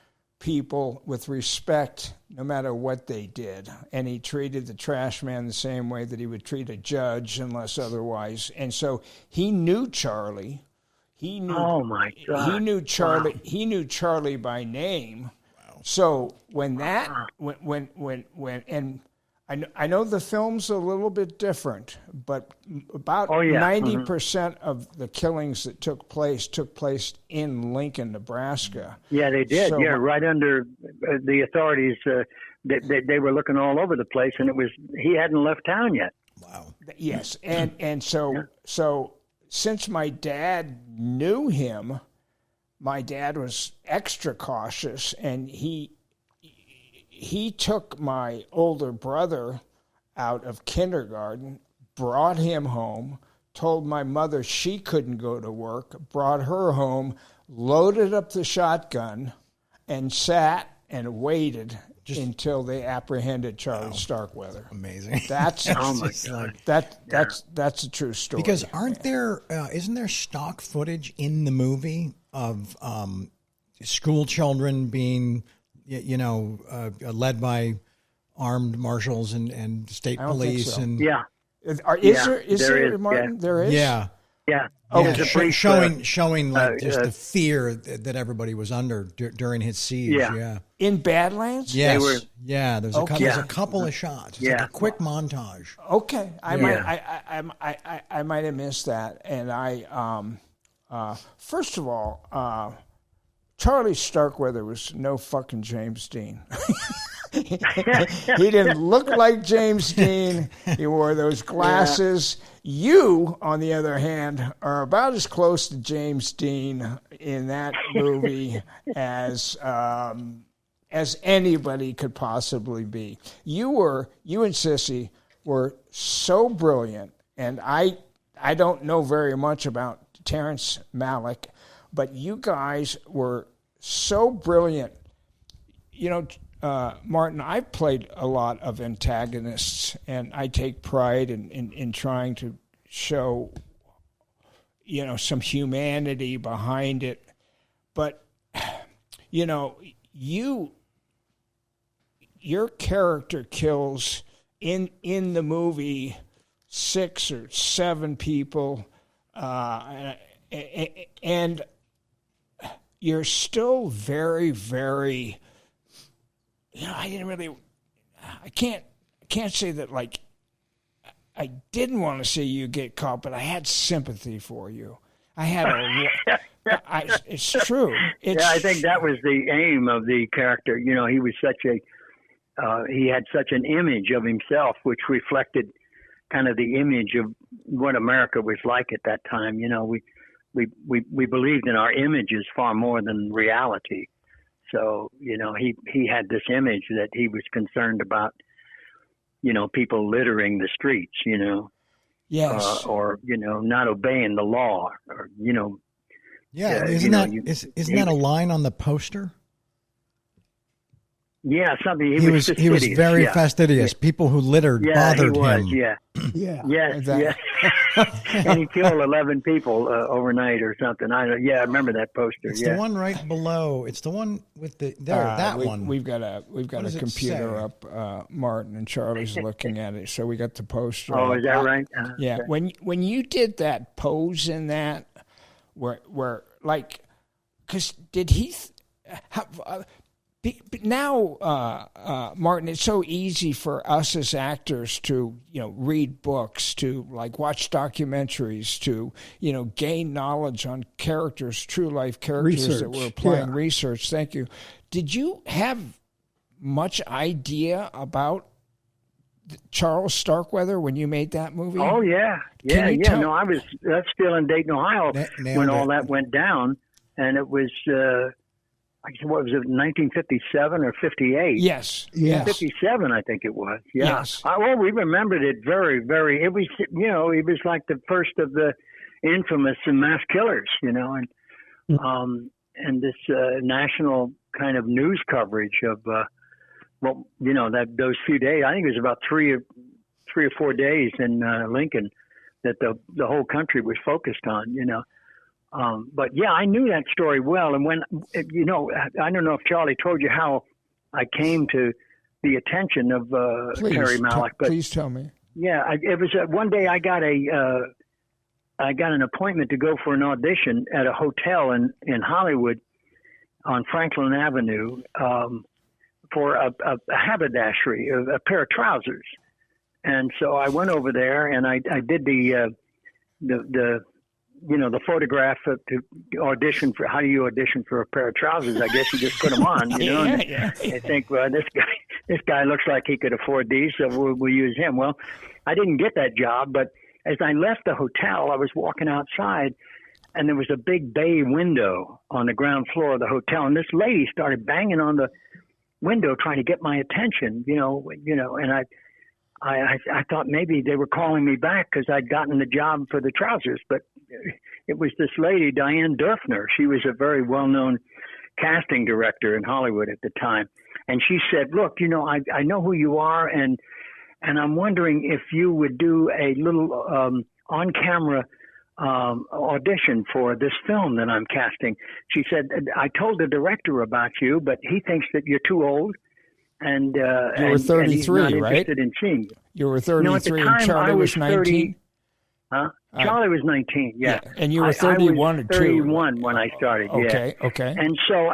people with respect no matter what they did. And he treated the trash man the same way that he would treat a judge unless otherwise. And so he knew Charlie. He knew, oh my God. He knew Charlie. Wow. He knew Charlie by name. Wow. So when I know the film's a little bit different, but about 90% of the killings that took place in Lincoln, Nebraska. Yeah, they did. So, right under the authorities. They were looking all over the place, and he hadn't left town yet. Wow. Yes, and so since my dad knew him, my dad was extra cautious, and he took my older brother out of kindergarten, brought him home, told my mother she couldn't go to work, brought her home, loaded up the shotgun, and sat and waited until they apprehended Charlie Starkweather. Amazing. That's that's a true story. Because isn't there stock footage in the movie of school children being led by armed marshals and state police? So. And is there, Martin? Yeah. There is? Yeah. Yeah. Yeah. Showing like just the fear that everybody was under during his siege. Yeah. In Badlands? Yes. There's a couple of shots. It's like a quick montage. Okay. I might have missed that. And first of all, Charlie Starkweather was no fucking James Dean. He didn't look like James Dean. He wore those glasses. You, on the other hand, are about as close to James Dean in that movie as anybody could possibly be. You and Sissy were so brilliant, and I don't know very much about Terrence Malick, but you guys were so brilliant. Martin, I've played a lot of antagonists, and I take pride in trying to show, some humanity behind it. But, your character kills in the movie 6 or 7 people, and you're still very, very. I can't say that like I didn't want to see you get caught, but I had sympathy for you. It's true. I think that was the aim of the character. He was he had such an image of himself, which reflected kind of the image of what America was like at that time. We believed in our images far more than reality. So, he had this image that he was concerned about, people littering the streets, Yes. or, not obeying the law or, Yeah. Isn't that a line on the poster? Yeah, something. He was very yeah. fastidious. People who littered bothered he was, him. Yeah. Yeah. Yes. And he killed 11 people overnight or something. I remember that poster. It's the one right below. It's the one with that one. We've got a computer up. Martin and Charlie's looking at it, so we got the poster. Oh, is that right? Yeah. Okay. When you did that pose in that, where like, because did he? Now, Martin, it's so easy for us as actors to, read books, to like watch documentaries, to, gain knowledge on characters, true life characters that we're applying research. Thank you. Did you have much idea about Charles Starkweather when you made that movie? Oh yeah. No, that's still in Dayton, Ohio when all that went down, and it was. What was it, 1957 or 58? Yes. 57, I think it was. Yeah. Yes. We remembered it very, very. It was, it was like the first of the infamous mass killers, and this national kind of news coverage of, those few days. I think it was about three or 4 days in Lincoln that the whole country was focused on, But yeah, I knew that story well. And when, I don't know if Charlie told you how I came to the attention of Terry Malick. But please tell me. Yeah, it was one day I got an appointment to go for an audition at a hotel in Hollywood on Franklin Avenue for a haberdashery, a pair of trousers. And so I went over there and I did the photograph to audition for. How do you audition for a pair of trousers? I guess you just put them on, Yeah. I think, well, this guy looks like he could afford these, so we'll use him. Well, I didn't get that job, but as I left the hotel, I was walking outside, and there was a big bay window on the ground floor of the hotel, and this lady started banging on the window trying to get my attention, and I thought maybe they were calling me back because I'd gotten the job for the trousers, but it was this lady, Diane Durfner. She was a very well-known casting director in Hollywood at the time. And she said, look, I know who you are, and I'm wondering if you would do a little on-camera audition for this film that I'm casting. She said, I told the director about you, but he thinks that you're too old. And you were 33, and he's not right? interested in seeing you. You were 33 and Charlie was 19? Charlie was 19, yeah. And you were 31 I was 31 when I started, okay. And so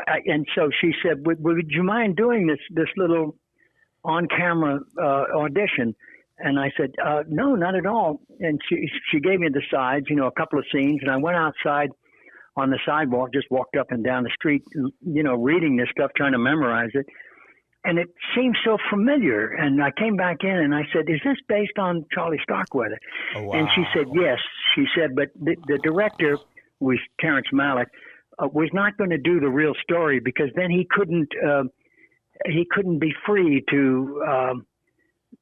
she said, would you mind doing this little on-camera audition? And I said, no, not at all. And she gave me the sides, a couple of scenes, and I went outside on the sidewalk, just walked up and down the street, reading this stuff, trying to memorize it. And it seemed so familiar. And I came back in and I said, is this based on Charlie Starkweather? Oh, wow. And she said, yes. She said, but the director, was Terrence Malick, was not going to do the real story because then he couldn't be free to,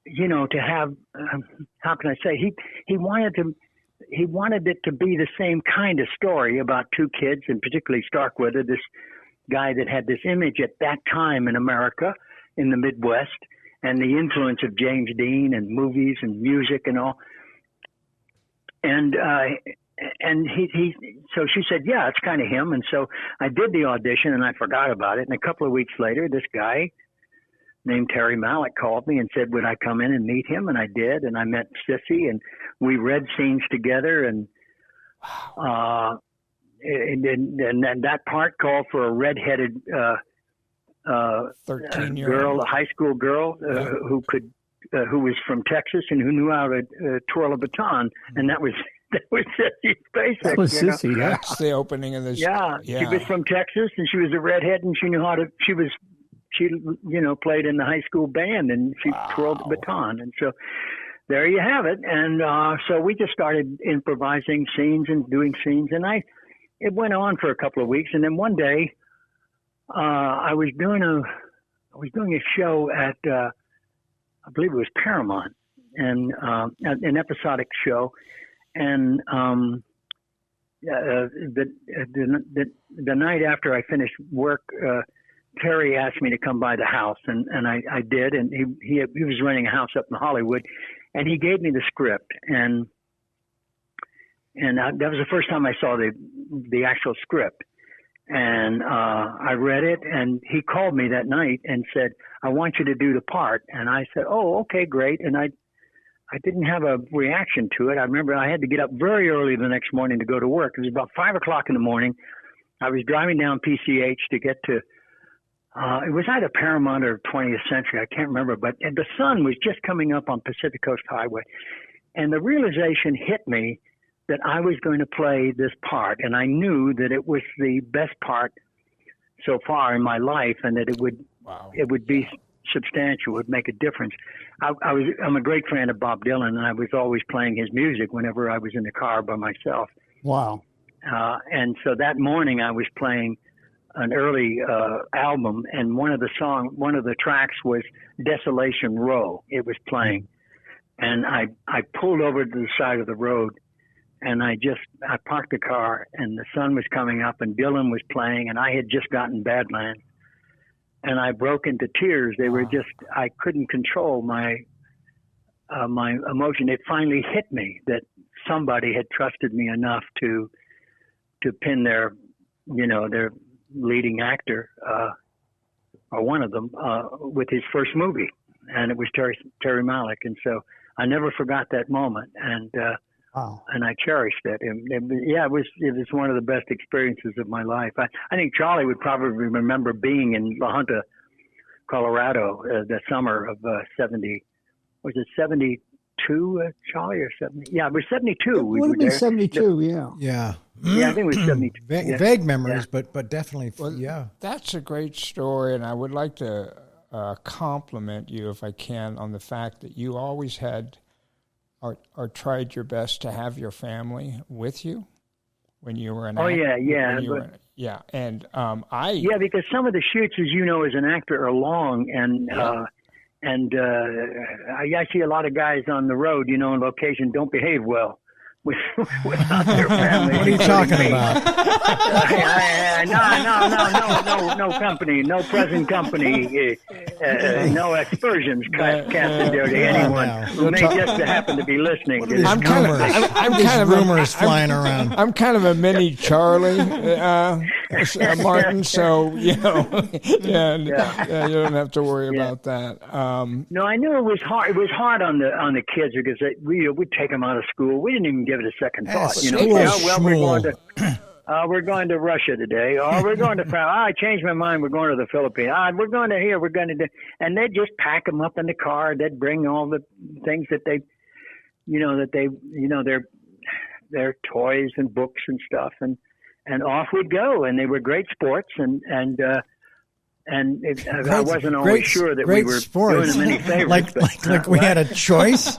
to have, how can I say, he wanted it to be the same kind of story about two kids, and particularly Starkweather, this guy that had this image at that time in America, in the Midwest, and the influence of James Dean and movies and music and all. And so she said, yeah, it's kind of him. And so I did the audition and I forgot about it. And a couple of weeks later, this guy named Terry Malick called me and said, would I come in and meet him? And I did. And I met Sissy and we read scenes together. And, and that part called for a redheaded, 13-year-old a high school girl who was from Texas and who knew how to twirl a baton, and that was Sissy's basic. That was Sissy. Yeah. That's the opening of this. Yeah, she was from Texas, and she was a redhead, and she knew how to. She played in the high school band, and she twirled the baton, and so there you have it. And so we just started improvising scenes and doing scenes, and it went on for a couple of weeks, and then one day. I was doing a show at I believe it was Paramount, and an episodic show, and the night after I finished work, Terry asked me to come by the house, and I did, and he was renting a house up in Hollywood, and he gave me the script, and that was the first time I saw the actual script, and I read it, and he called me that night and said, "I want you to do the part," and I said, "Oh, okay, great," and I didn't have a reaction to it. I remember I had to get up very early the next morning to go to work. It was about 5 o'clock in the morning. I was driving down PCH to get to, it was either Paramount or 20th Century, I can't remember, but the sun was just coming up on Pacific Coast Highway. And the realization hit me that I was going to play this part, and I knew that it was the best part so far in my life, and that it would be substantial, would make a difference. I'm a great fan of Bob Dylan, and I was always playing his music whenever I was in the car by myself. Wow. And so that morning I was playing an early album, and one of the tracks was Desolation Row. It was playing, and I pulled over to the side of the road, and I parked the car, and the sun was coming up, and Dylan was playing, and I had just gotten Badlands, and I broke into tears. They were I couldn't control my emotion. It finally hit me that somebody had trusted me enough to pin their leading actor, or one of them, with his first movie, and it was Terry Malick. And so I never forgot that moment, and and I cherished it. And it was one of the best experiences of my life. I think Charlie would probably remember being in La Junta, Colorado, the summer of 70. Was it 72, Charlie, or 70? Yeah, it was 72. It would have been 72, yeah. Yeah. Yeah, I think it was 72. Vague memories, but definitely, yeah. That's a great story, and I would like to compliment you, if I can, on the fact that you always had or tried your best to have your family with you when you were an actor. Because some of the shoots, as you know, as an actor, are long, and I see a lot of guys on the road, on location, don't behave well without their family. What are you talking about? No company, no present company, no aspersions cast there to anyone who may just happen to be listening. I'm kind of rumors flying around. I'm kind of a mini Charlie, Martin. So you don't have to worry about that. No, I knew it was hard. It was hard on the kids because we'd take them out of school. We didn't even give it a second thought. We're going to Russia today. Oh, we're going to I changed my mind. We're going to the Philippines. We're going to here. We're going to do. And they'd just pack them up in the car. They'd bring all the things that their toys and books and stuff, and off we'd go. And they were great sports, I wasn't always sure that we were doing them any favors. Like we had a choice.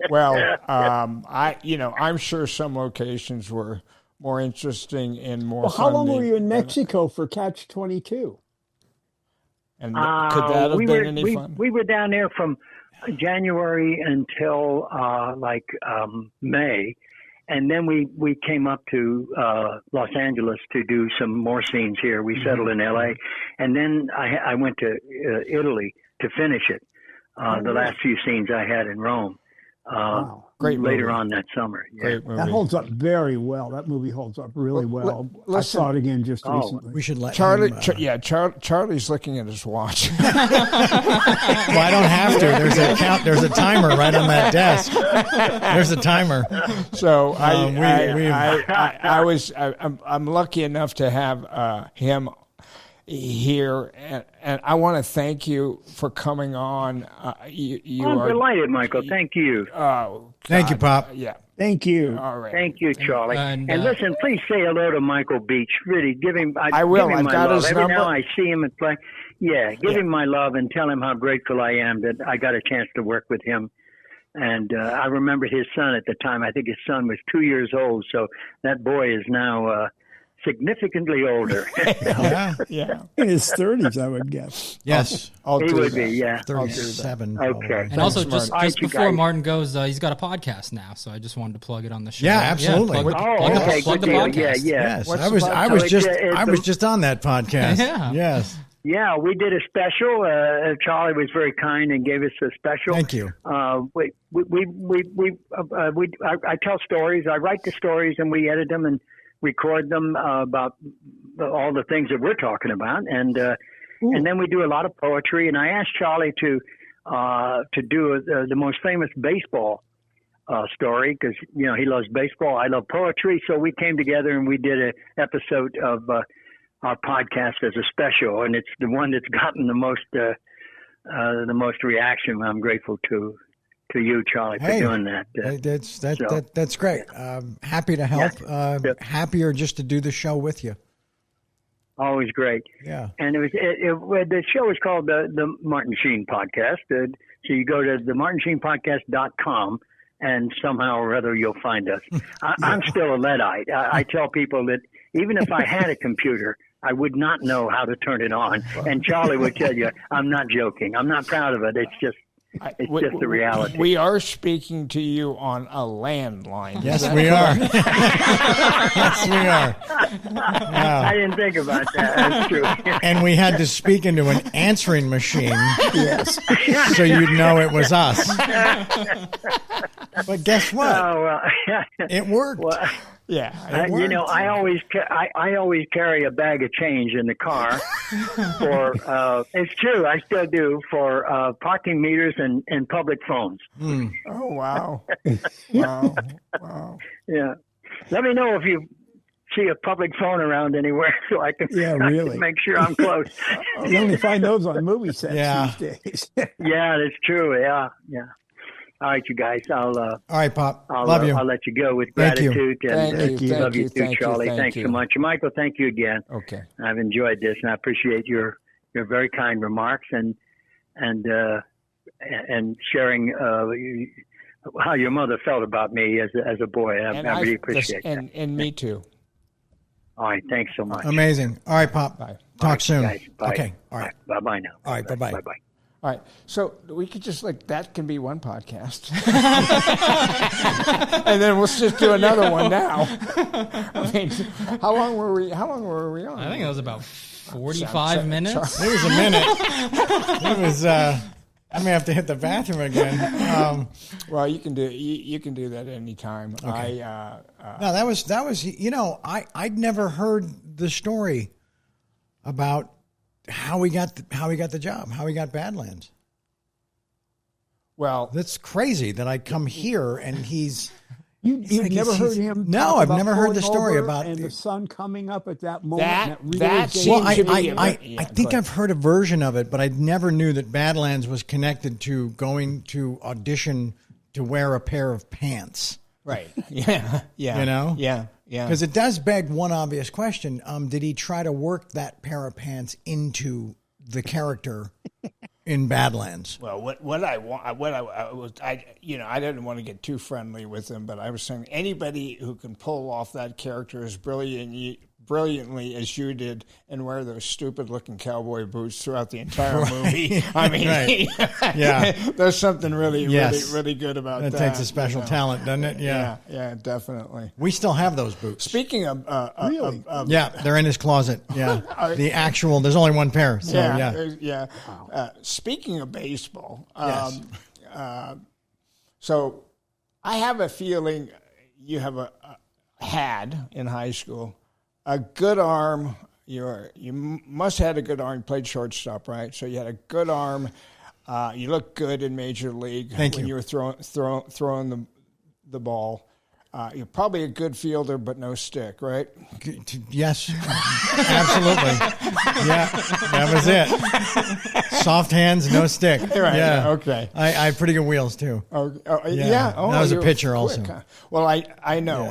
Well, I'm sure some locations were more interesting and more. Well, how long were you in Mexico for Catch 22? And could that have been any fun? We were down there from January until May, and then we came up to Los Angeles to do some more scenes here. We settled in LA, and then I went to Italy to finish it. The last few scenes I had in Rome. Wow. Great later movie. On that summer. Yeah. Great movie. That holds up very well. That movie holds up really well. I saw it again just recently. We should let Charlie. him, Charlie's looking at his watch. Well, I don't have to. There's a count. There's a timer right on that desk. There's a timer. So I'm lucky enough to have him here, and I want to thank you for coming on. I'm delighted, Michael. Thank you. Oh, thank you, Pop. Yeah. Thank you. All right. Thank you, Charlie. And listen, please say hello to Michael Beach. Really, give him. I will. Give him I've my got love. his Every number. now I see him and play. Yeah, give him my love and tell him how grateful I am that I got a chance to work with him. And I remember his son at the time. I think his son was 2 years old. So that boy is now significantly older. Yeah. In his 30s, I would guess. Yes. I'll He do would that. be, yeah. 37. Okay. probably. And also, Thanks, just Martin. just You before guys. Martin goes, he's got a podcast now, so I just wanted to plug it on the show. Yeah, absolutely. plug, Oh, okay, plug good the deal. podcast. Yeah. Yes, What's I the was. podcast? I was just. It's I was just on that podcast. Yeah. Yes. Yeah, we did a special. Charlie was very kind and gave us a special. Thank you. I tell stories. I write the stories and we edit them and record them about all the things that we're talking about, and then we do a lot of poetry. And I asked Charlie to do the most famous baseball story because he loves baseball. I love poetry, so we came together and we did an episode of our podcast as a special, and it's the one that's gotten the most reaction. I'm grateful to you, Charlie, for doing that. That's great. Happy to help. Happier just to do the show with you. Always great. Yeah. And the show is called the Martin Sheen Podcast. So you go to themartinsheenpodcast.com and somehow or other you'll find us. I'm still a Luddite. I tell people that even if I had a computer, I would not know how to turn it on. And Charlie would tell you, I'm not joking. I'm not proud of it. It's just the reality. We are speaking to you on a landline. Yes, we are. Yes, we are. I didn't think about that. That's true. And we had to speak into an answering machine. Yes. So you'd know it was us. But guess what? Oh, It worked. well, Yeah. I always carry a bag of change in the car for it's true, I still do, for parking meters and public phones. Oh, wow. Wow. Yeah. Let me know if you see a public phone around anywhere so I can, really. make sure I'm close. You only find those on movie sets Yeah. these days. Yeah, that's true. Yeah. All right, you guys. All right, Pop. Love you. I'll let you go with Thank you. gratitude. Thank you. Love you too, Thank you. Charlie. Thank Thanks you. so much. Michael, thank you again. Okay. I've enjoyed this, and I appreciate your very kind remarks and sharing how your mother felt about me as a boy. I really appreciate that. And me too. All right, thanks so much. Amazing. All right, Pop. Bye. Talk soon. Guys, bye. Okay. All right. Bye-bye now. All right. Bye-bye. Bye-bye. All right, so we could just that can be one podcast, and then we'll just do another one now. I mean, how long were we on? I think it was about 45 minutes. It was a minute. It was. I may have to hit the bathroom again. Well, you can do that anytime. Okay. No, that was. I'd never heard the story about how he got the job, how he got Badlands. Well, That's crazy that I come here and he's. You've never heard him? No, talk I've about never heard the pulling story over about and the sun coming up at that moment. That really that gave seems Well, to be I think I've heard a version of it, but I never knew that Badlands was connected to going to audition to wear a pair of pants. right. Yeah. You know? Yeah. Because it does beg one obvious question: did he try to work that pair of pants into the character in Badlands? Well, what I didn't want to get too friendly with him, but I was saying anybody who can pull off that character as brilliantly as you did and wear those stupid looking cowboy boots throughout the entire movie. I mean, Yeah. there's something really Yes. good about that. That takes a special talent, doesn't it? Yeah. Yeah, definitely. We still have those boots. Speaking of, Really? Yeah, they're in his closet. Yeah. The actual, there's only one pair. So, yeah. Speaking of baseball, Yes. so I have a feeling you have had in high school a good arm. You must have had a good arm. You played shortstop, right? So you had a good arm. You looked good in Major League when you were throwing the ball. You're probably a good fielder, but no stick, right? Yes, absolutely. Yeah, that was it. Soft hands, no stick. Right. Yeah. Okay. I have pretty good wheels too. Yeah. Oh, I was a you're pitcher quick, also. huh? Well, I know,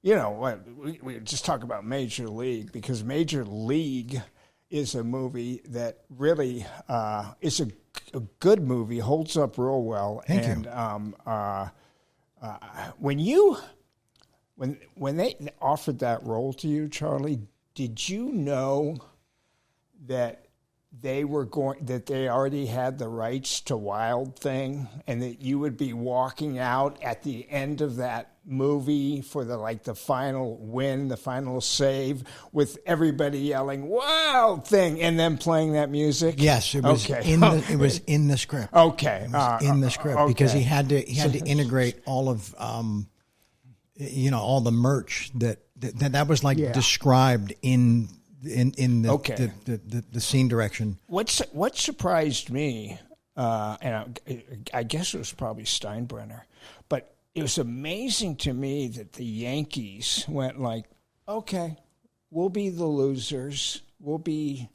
Yeah. and we just talk about Major League because Major League is a movie that really is a good movie, holds up real well. Thank you. When you when they offered that role to you, Charlie, did you know that they already had the rights to Wild Thing, and that you would be walking out at the end of that movie for the final win, the final save, with everybody yelling "Wild Thing" and then playing that music? Yes, it was it was in the script. Okay, it was in the script because he had to integrate all of all the merch that was described in the scene direction. What surprised me, and I guess it was probably Steinbrenner, but it was amazing to me that the Yankees went okay, we'll be the losers. We'll be,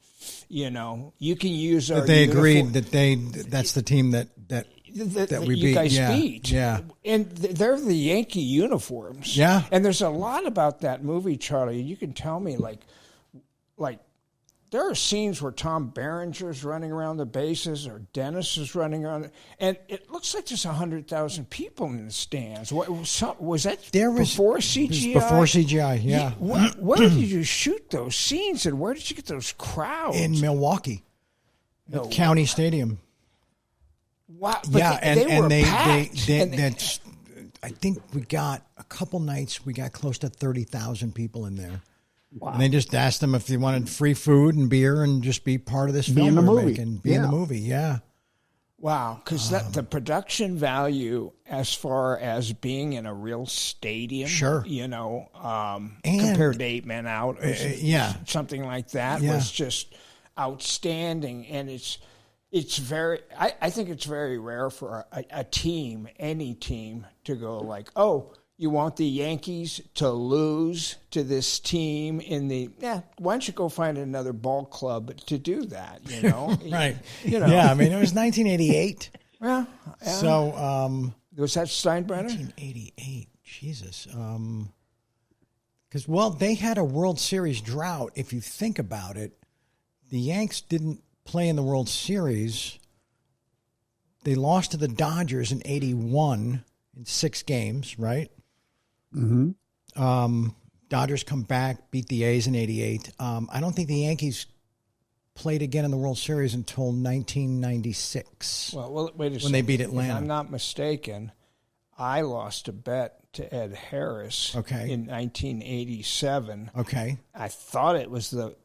you can use our. That they uniform. agreed that that's the team that we beat. You guys beat. Yeah. And they're the Yankee uniforms. Yeah. And there's a lot about that movie, Charlie. You can tell me, there are scenes where Tom Berenger's running around the bases or Dennis is running around, and it looks like there's 100,000 people in the stands. Was that before CGI? Before CGI, yeah. Where did you shoot those scenes, and where did you get those crowds? In Milwaukee, at County Stadium. Wow! But they were packed. I think we got a couple nights. We got close to 30,000 people in there. Wow. And they just asked them if they wanted free food and beer and just be part of this film we're making. Be in the movie, yeah. Wow, because the production value as far as being in a real stadium, sure, compared to 8 Men Out, or something like that, was just outstanding. And it's very, I think it's very rare for a team, any team, to go you want the Yankees to lose to this team why don't you go find another ball club to do that, Right. Yeah, I mean, it was 1988. Yeah. So, was that Steinbrenner? 1988. Jesus. Because, they had a World Series drought, if you think about it. The Yanks didn't play in the World Series. They lost to the Dodgers in 81 in 6 games, right? Mm-hmm. Dodgers come back, beat the A's in 88. I don't think the Yankees played again in the World Series until 1996. Well, wait a second. When they beat Atlanta. If I'm not mistaken, I lost a bet to Ed Harris in 1987. Okay. I thought it was the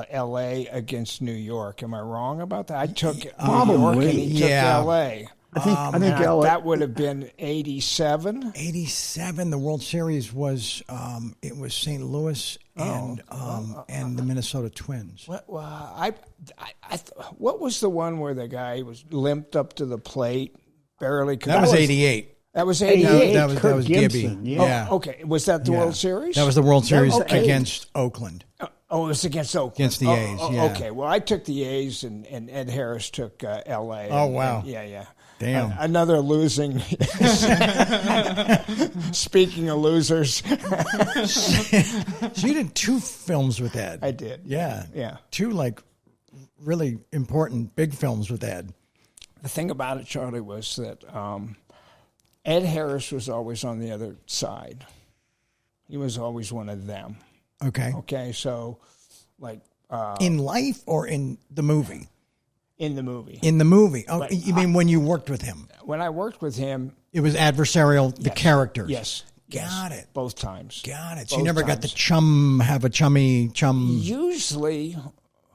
L.A. against New York. Am I wrong about that? I took New York and he took L.A. I think LA, that would have been 87. 87. The World Series was it was St. Louis and the Minnesota Twins. What was the one where the guy was limped up to the plate, barely? That was 88. That was 88. That was Gibby. Yeah. Okay. Was that the World Series? That was the World Series against Oakland. It was against Oakland. Against the A's, yeah. Okay. Well, I took the A's, and Ed Harris took L.A. Oh, wow. Yeah. Damn. Another losing. Speaking of losers. So you did 2 films with Ed. I did. Yeah. 2 really important big films with Ed. The thing about it, Charlie, was that Ed Harris was always on the other side. He was always one of them. Okay, so in life or in the movie? In the movie. In the movie. Oh, you mean when you worked with him? When I worked with him. It was adversarial, the characters. Yes. Got it. Both times. Got it. So you never got to have a chummy. Usually,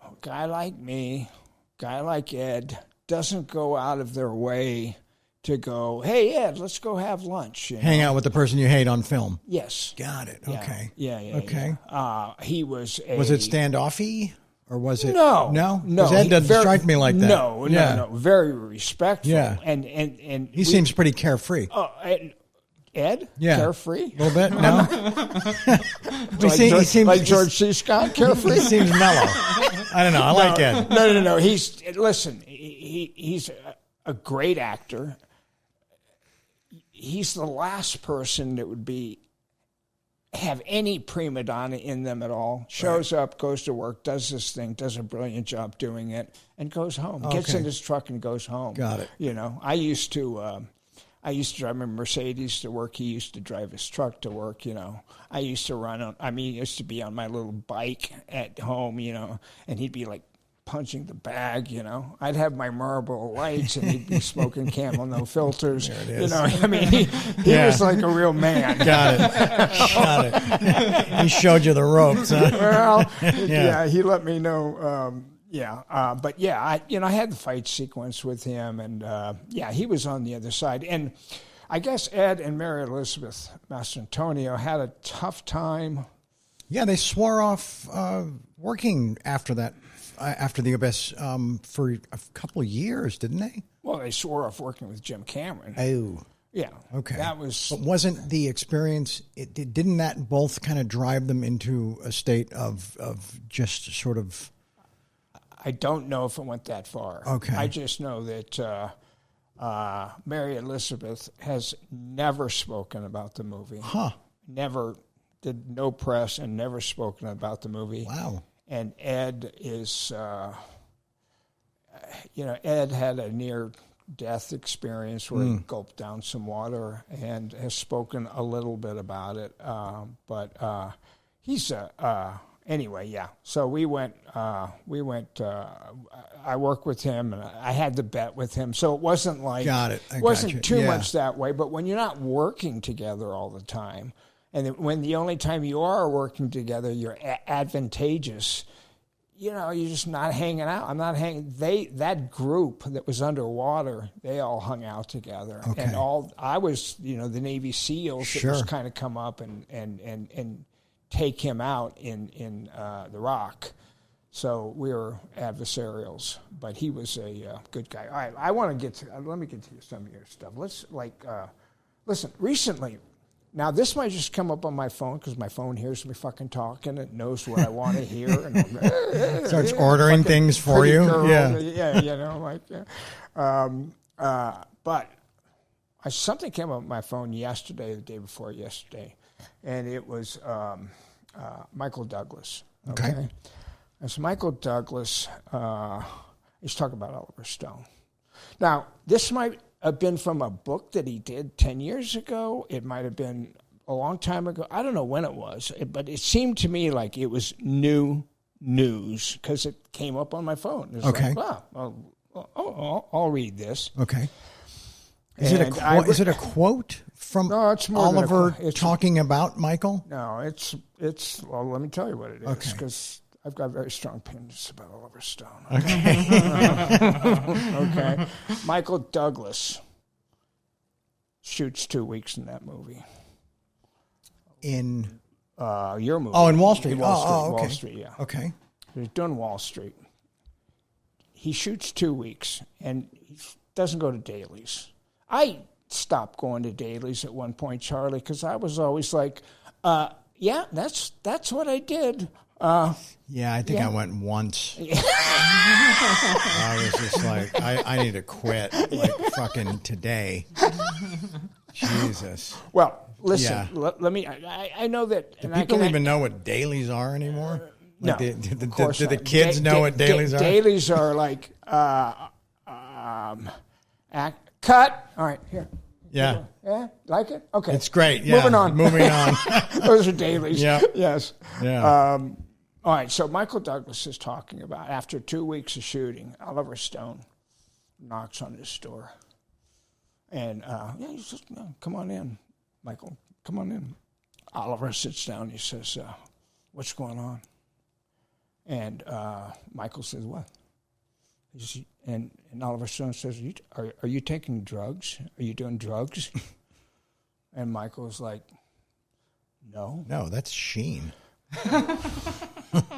a guy like me, guy like Ed, doesn't go out of their way to go, hey, Ed, let's go have lunch. Hang out with the person you hate on film. Yes. Got it. Yeah. Okay. Yeah. Okay. Yeah. He was Was it standoffy? Or was it? No. Because Ed doesn't strike me like that. No. Very respectful. Yeah. And he seems pretty carefree. Ed? Yeah. Carefree? A little bit? No? He seems like George C. Scott, carefree? He seems mellow. I don't know. I like Ed. No. He's a great actor. He's the last person that would have any prima donna in them at all. Shows up, goes to work, does this thing, does a brilliant job doing it, and goes home. Gets in his truck and goes home. Got it. I used to I used to drive my Mercedes to work. He used to drive his truck to work, I used to he used to be on my little bike at home, and he'd be like punching the bag, I'd have my Marlboro lights and he'd be smoking Camel No Filters. There it is. He was like a real man. Got it. He showed you the ropes, huh? Well, yeah, he let me know. But I had the fight sequence with him, and he was on the other side. And I guess Ed and Mary Elizabeth Mastrantonio had a tough time. Yeah, they swore off working after that, after the Abyss, for a couple of years, didn't they? Well, they swore off working with Jim Cameron. Oh. Yeah. Okay. That was. But wasn't the experience? Didn't that both kind of drive them into a state of just sort of? I don't know if it went that far. Okay. I just know that Mary Elizabeth has never spoken about the movie. Huh. Never did no press and never spoken about the movie. Wow. And Ed is, Ed had a near-death experience where he gulped down some water and has spoken a little bit about it. But he's anyway, yeah. So we went. I worked with him, and I had the bet with him. So it wasn't like it wasn't too much that way. But when you're not working together all the time, and when the only time you are working together, you're advantageous. You're just not hanging out. I'm not hanging. That group that was underwater, they all hung out together, okay. and I was, the Navy SEALs Sure. that was kind of come up and take him out in the Rock. So we were adversarials, but he was a good guy. All right, let me get to some of your stuff. Let's listen. Recently, now this might just come up on my phone because my phone hears me fucking talking. It knows what I want to hear, and starts ordering things for you. Girl. Yeah, but something came up on my phone yesterday, the day before yesterday, and it was Michael Douglas. Okay. As Michael Douglas, he's talking about Oliver Stone. Now, this might have been from a book that he did 10 years ago. It might have been a long time ago. I don't know when it was, but it seemed to me like it was new news because it came up on my phone. It was okay. Like, I'll read this. Okay. Is it a quote from it's more Oliver talking about Michael? No, it's. Well, let me tell you what it is, because I've got very strong opinions about Oliver Stone. Okay. Okay. Michael Douglas shoots 2 weeks in that movie. In your movie? Oh, in Wall Street. Okay. Wall Street. Yeah. Okay. He's doing Wall Street. He shoots 2 weeks, and he doesn't go to dailies. I stopped going to dailies at one point, Charlie, because I was always like, yeah, that's what I did. I think I went once. I was just like, I need to quit, like fucking today. Jesus. Well, listen, let me, I know that. Do people even know what dailies are anymore? No, do the kids know what dailies are? Dailies are like, cut. All right, here. Yeah. Yeah, like it? Okay. It's great. Yeah. Moving on. Those are dailies. Yeah. Yes. Yeah. All right, so Michael Douglas is talking about, after 2 weeks of shooting, Oliver Stone knocks on his door. And, he says, come on in, Michael. Come on in. Oliver sits down. He says, what's going on? And Michael says, what? And Oliver Stone says, are you taking drugs? Are you doing drugs? And Michael's like, no. No, that's Sheen.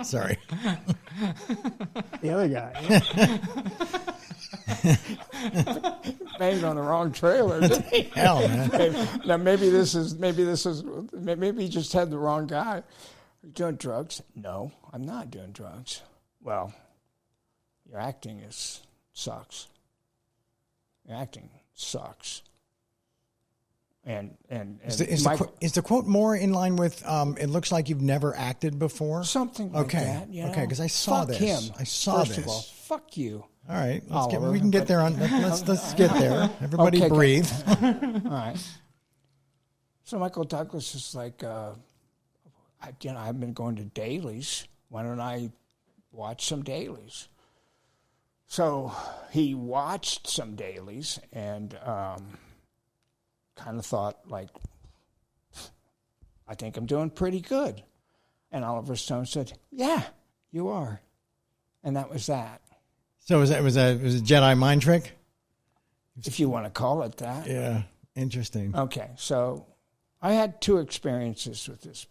Sorry. The other guy. Banged on the wrong trailer. Hell, man. Now maybe he just had the wrong guy. Are you doing drugs? No, I'm not doing drugs. Well, your acting sucks. Your acting sucks. And is the quote more in line with it looks like you've never acted before? Something like that. Okay, because I saw fuck this. Him. I saw First this. of all, fuck you. All right, Oliver, we can get there on. Let's get there. Everybody Okay, breathe. All right. So Michael Douglas is like, I've been going to dailies. Why don't I watch some dailies? So he watched some dailies and kind of thought, like, I think I'm doing pretty good. And Oliver Stone said, yeah, you are. And that was that. So was a Jedi mind trick? If you want to call it that. Yeah, interesting. Okay, so I had 2 experiences with this.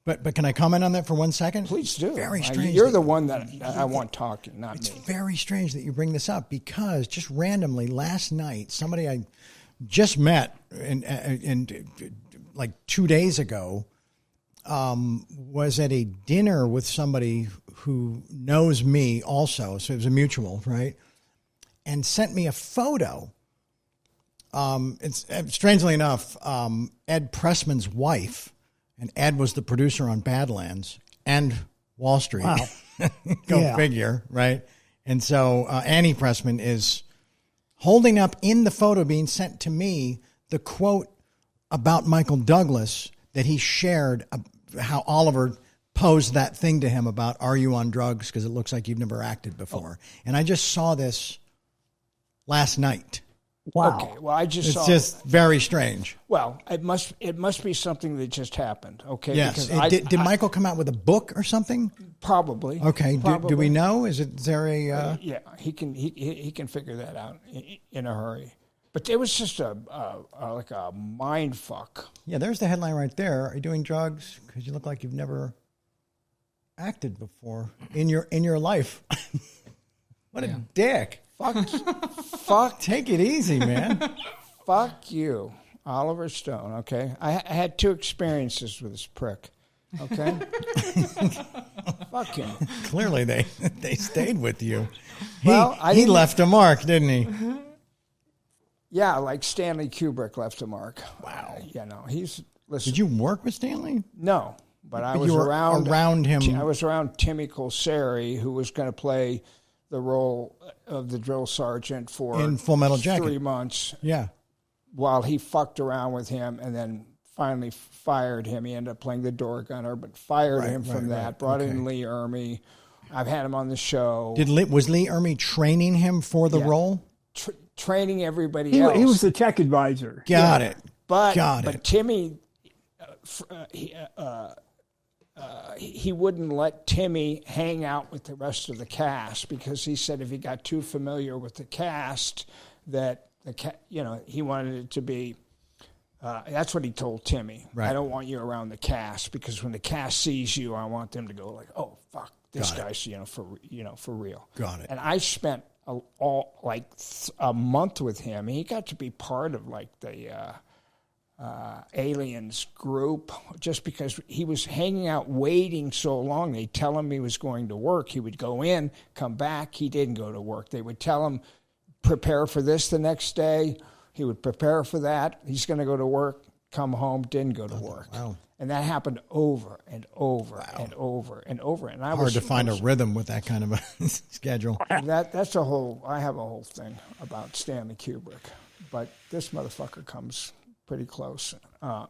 But can I comment on that for 1 second? Please do. Very strange. You're the one that I want talking, not It's me. very strange that you bring this up because just randomly last night, somebody I just met and like 2 days ago was at a dinner with somebody who knows me also. So it was a mutual, right? And sent me a photo. It's strangely enough, Ed Pressman's wife, and Ed was the producer on Badlands and Wall Street. Wow. Go figure, right? And so Annie Pressman is holding up in the photo being sent to me the quote about Michael Douglas that he shared, how Oliver posed that thing to him about, are you on drugs? Because it looks like you've never acted before. And I just saw this last night. Wow. Okay, well, It's just very strange. Well, it must be something that just happened. Okay. Yes. Because Did Michael come out with a book or something? Probably. Okay. Do we know? Is there a? Yeah, he can figure that out in a hurry. But it was just like a mind fuck. Yeah. There's the headline right there. Are you doing drugs? Because you look like you've never acted before in your life. What a dick. Fuck. Take it easy, man. Fuck you, Oliver Stone. Okay, I had 2 experiences with this prick. Okay. Fuck him. Clearly, they stayed with you. Well, he left a mark, didn't he? Yeah, like Stanley Kubrick left a mark. Wow. Listen. Did you work with Stanley? No, but I was you were around him. I was around Timmy Colseri, who was going to play the role of the drill sergeant for in Full Metal Jacket 3 months. Yeah. While he fucked around with him and then finally fired him. He ended up playing the door gunner, but fired him from that. Brought in Lee Ermey. I've had him on the show. Was Lee Ermey training him for the role? Training everybody else. He was the tech advisor. Got it. But Timmy, he wouldn't let Timmy hang out with the rest of the cast because he said if he got too familiar with the cast, that he wanted it to be. That's what he told Timmy. Right. I don't want you around the cast because when the cast sees you, I want them to go like, "Oh fuck, this guy's for real." Got it. And I spent a month with him. He got to be part of like the Aliens group just because he was hanging out waiting so long. They tell him he was going to work. He would go in, come back. He didn't go to work. They would tell him, prepare for this the next day. He would prepare for that. He's going to go to work, come home, didn't go to work. Wow. And that happened over and over and over and over. And hard to find a rhythm with that kind of a schedule. That's a whole. I have a whole thing about Stanley Kubrick, but this motherfucker comes pretty close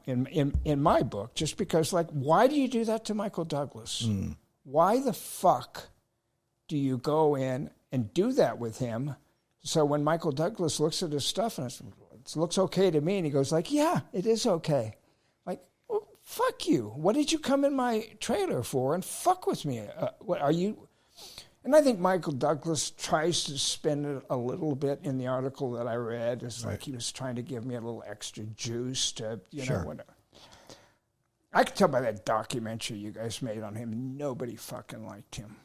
in my book. Just because, like, why do you do that to Michael Douglas? Why the fuck do you go in and do that with him? So when Michael Douglas looks at his stuff and it looks okay to me, and he goes like, "Yeah, it is okay." Like, well, fuck you. What did you come in my trailer for and fuck with me? What are you? And I think Michael Douglas tries to spin it a little bit in the article that I read. It's like he was trying to give me a little extra juice to, know, whatever. I could tell by that documentary you guys made on him, nobody fucking liked him.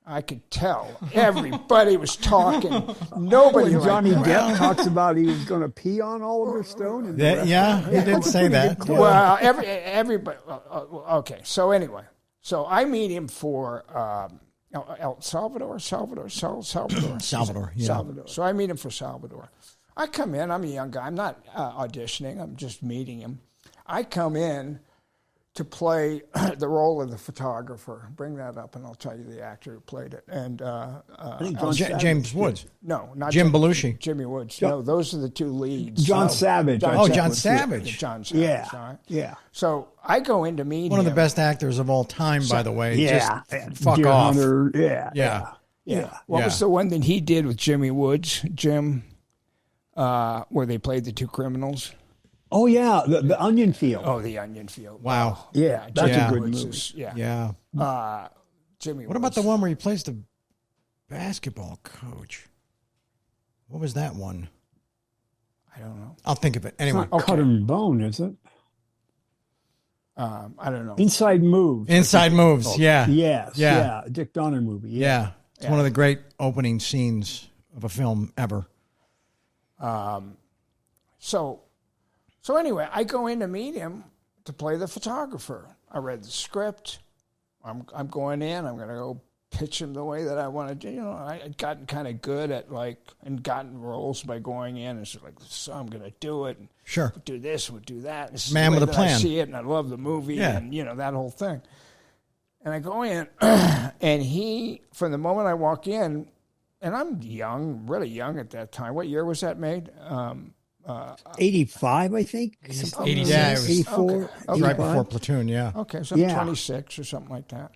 I could tell. Everybody was talking. Nobody liked Johnny him. Depp talks about he was going to pee on Oliver Stone. And he did say that. Well, everybody. Okay, so anyway. So I meet him for Salvador. Yeah. So I meet him for Salvador. I come in. I'm a young guy. I'm not auditioning. I'm just meeting him. I come in to play the role of the photographer. Bring that up, and I'll tell you the actor who played it. And I think John James Woods. No, not Jim Belushi. Jimmy Woods. No, those are the two leads. John Savage. John Savage. John Savage. Yeah, All right? yeah. So I go in to meet One him. of the best actors of all time, by the way. Yeah. Just fuck Deer off. Hunter, Yeah. What was the one that he did with Jimmy Woods, Jim, where they played the two criminals? Oh, yeah, the Onion Field. Oh, the Onion Field. Wow. Yeah, that's Yeah. a good Woods movie. is- yeah. Yeah. Jimmy What about the one where he plays the basketball coach? What was that one? I don't know. I'll think of it. Anyway. It's not Cut and Bone, is it? I don't know. Inside Moves. Inside Moves. Yeah. Yes. Yeah. Yeah. Dick Donner movie. Yeah. It's one of the great opening scenes of a film ever. So anyway, I go in to meet him to play the photographer. I read the script. I'm going in. I'm going to go pitch him the way that I want to do. You know, I had gotten kind of good at and gotten roles by going in and sort of so I'm going to do it. And Sure. we'll do this, we'll do that. This is Man the way with a that plan. I see it, and I love the movie, Yeah. and that whole thing. And I go in, and he, from the moment I walk in, and I'm young, really young at that time. What year was that made? 85, I think. 86. Yeah, it was 84. Okay. right 85. before Platoon, yeah. Okay, so I'm Yeah. 26 or something like that.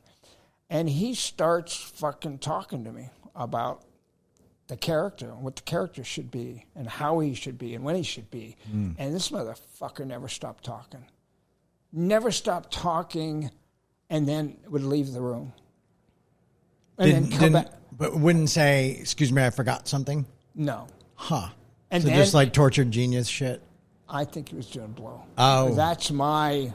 And he starts fucking talking to me about the character, and what the character should be, and how he should be, and when he should be. And this motherfucker never stopped talking. Never stopped talking, and then would leave the room. And then come back. But wouldn't say, excuse me, I forgot something? No. Huh. And So then just like tortured genius shit? I think he was doing blow. Oh. That's what He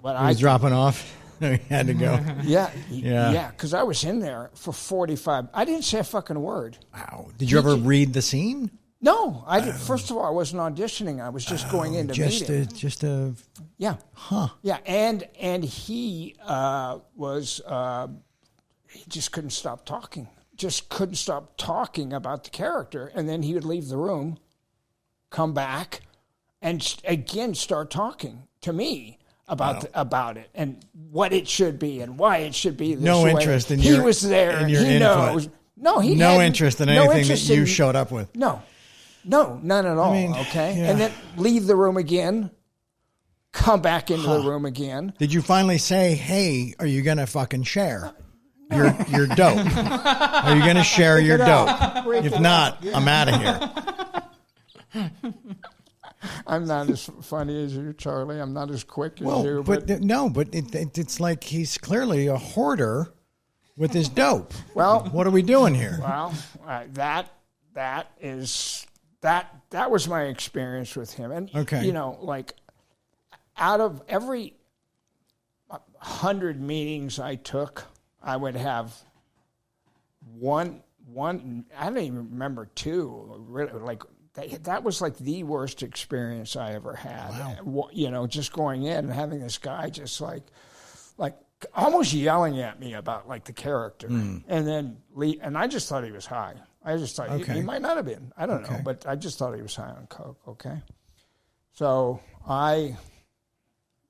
I was dropping off? He had to go. Yeah. Yeah. Yeah, because I was in there for 45. I didn't say a fucking word. Wow. Did you ever read the scene? No, I did. First of all, I wasn't auditioning. I was just going in to meet him. Just a, Yeah. huh. Yeah, and he was he just couldn't stop talking. Just couldn't stop talking about the character, and then he would leave the room, come back, and again start talking to me about it and what it should be and why it should be this No way. interest in he your was there. in your he input. knows. No, he No had interest in no anything interest that you in- showed up with. No, none at all. mean, okay, yeah. and then leave the room again, come back into the room again. Did you finally say, hey, are you going to fucking share your dope? Are you going to share your dope? If not, I'm out of here. I'm not as funny as you, Charlie. I'm not as quick as Well, you. but it's like he's clearly a hoarder with his dope. Well, What are we doing here? well, that was my experience with him. And Okay. like out of every 100 meetings I took, I would have one. I don't even remember two. Really, like that was like the worst experience I ever had. Wow. Just going in and having this guy just like almost yelling at me about like the character, and then and I just thought he was high. I just thought he might not have been. I don't know, but I just thought he was high on coke. Okay, so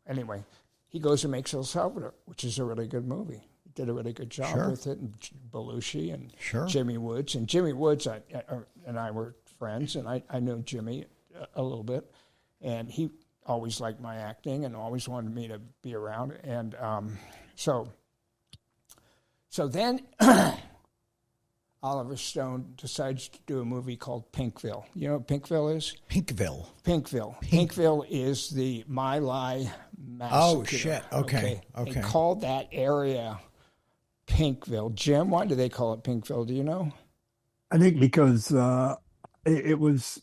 anyway, he goes and makes El Salvador, which is a really good movie. He did a really good job with it, and Belushi and Jimmy Woods. And Jimmy Woods and I were friends, and I knew Jimmy a little bit, and he always liked my acting and always wanted me to be around. And so then Oliver Stone decides to do a movie called Pinkville. You know what Pinkville is? Pinkville. Pinkville is the My Lai massacre. Oh, shit. Okay. They called that area Pinkville. Jim, why do they call it Pinkville? Do you know? I think because it was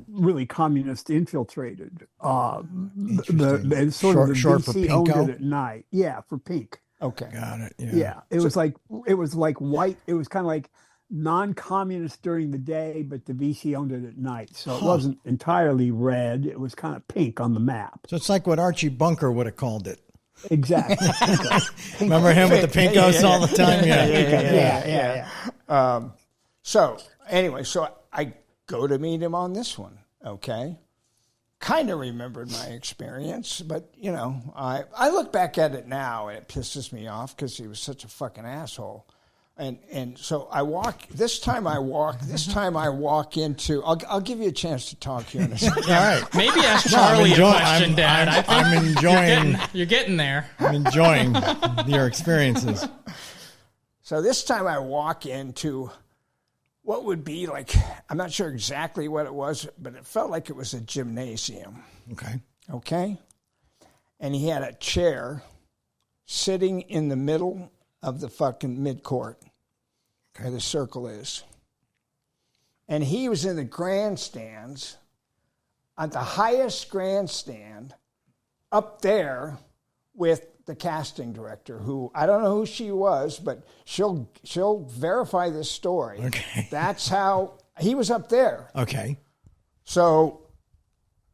really communist infiltrated. The sort of the Short for BC owned Pinko? it at night. Yeah, for pink. Okay. Got it. Yeah. Yeah, it was like white. It was kind of like non-communist during the day, but the VC owned it at night, so it wasn't entirely red. It was kind of pink on the map. So it's like what Archie Bunker would have called it. Exactly. Remember him with the pinkos all the time? Yeah. So anyway, so I go to meet him on this one, okay? kind of remembered my experience, but, you know, I look back at it now and it pisses me off because he was such a fucking asshole. And so this time I walk into, I'll give you a chance to talk here in a second. All right. Maybe ask Charlie a question, Dad. I'm enjoying. You're getting there. I'm enjoying your experiences. So this time I walk into what would be like, I'm not sure exactly what it was, but it felt like it was a gymnasium. Okay? And he had a chair sitting in the middle of the fucking midcourt where the circle is. And he was in the grandstands, at the highest grandstand, up there with the casting director, who I don't know who she was, but she'll verify this story. Okay. That's how he was up there. Okay. So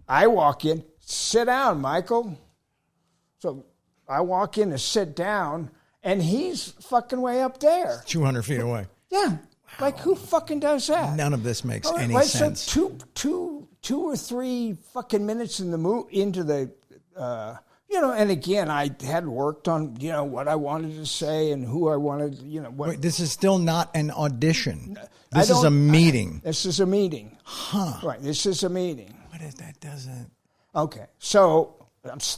I walk in, sit down, Michael. So I walk in to sit down, and he's fucking way up there. 200 feet away. Yeah. Wow. Like, who fucking does that? None of this makes any right, sense. So two or three fucking minutes in the into the, you know, and again, I had worked on, you know, what I wanted to say and who I wanted, you know. What. Wait, this is still not an audition. This is a meeting. This is a meeting. Huh. Right, this is a meeting. What if that doesn't? Okay, so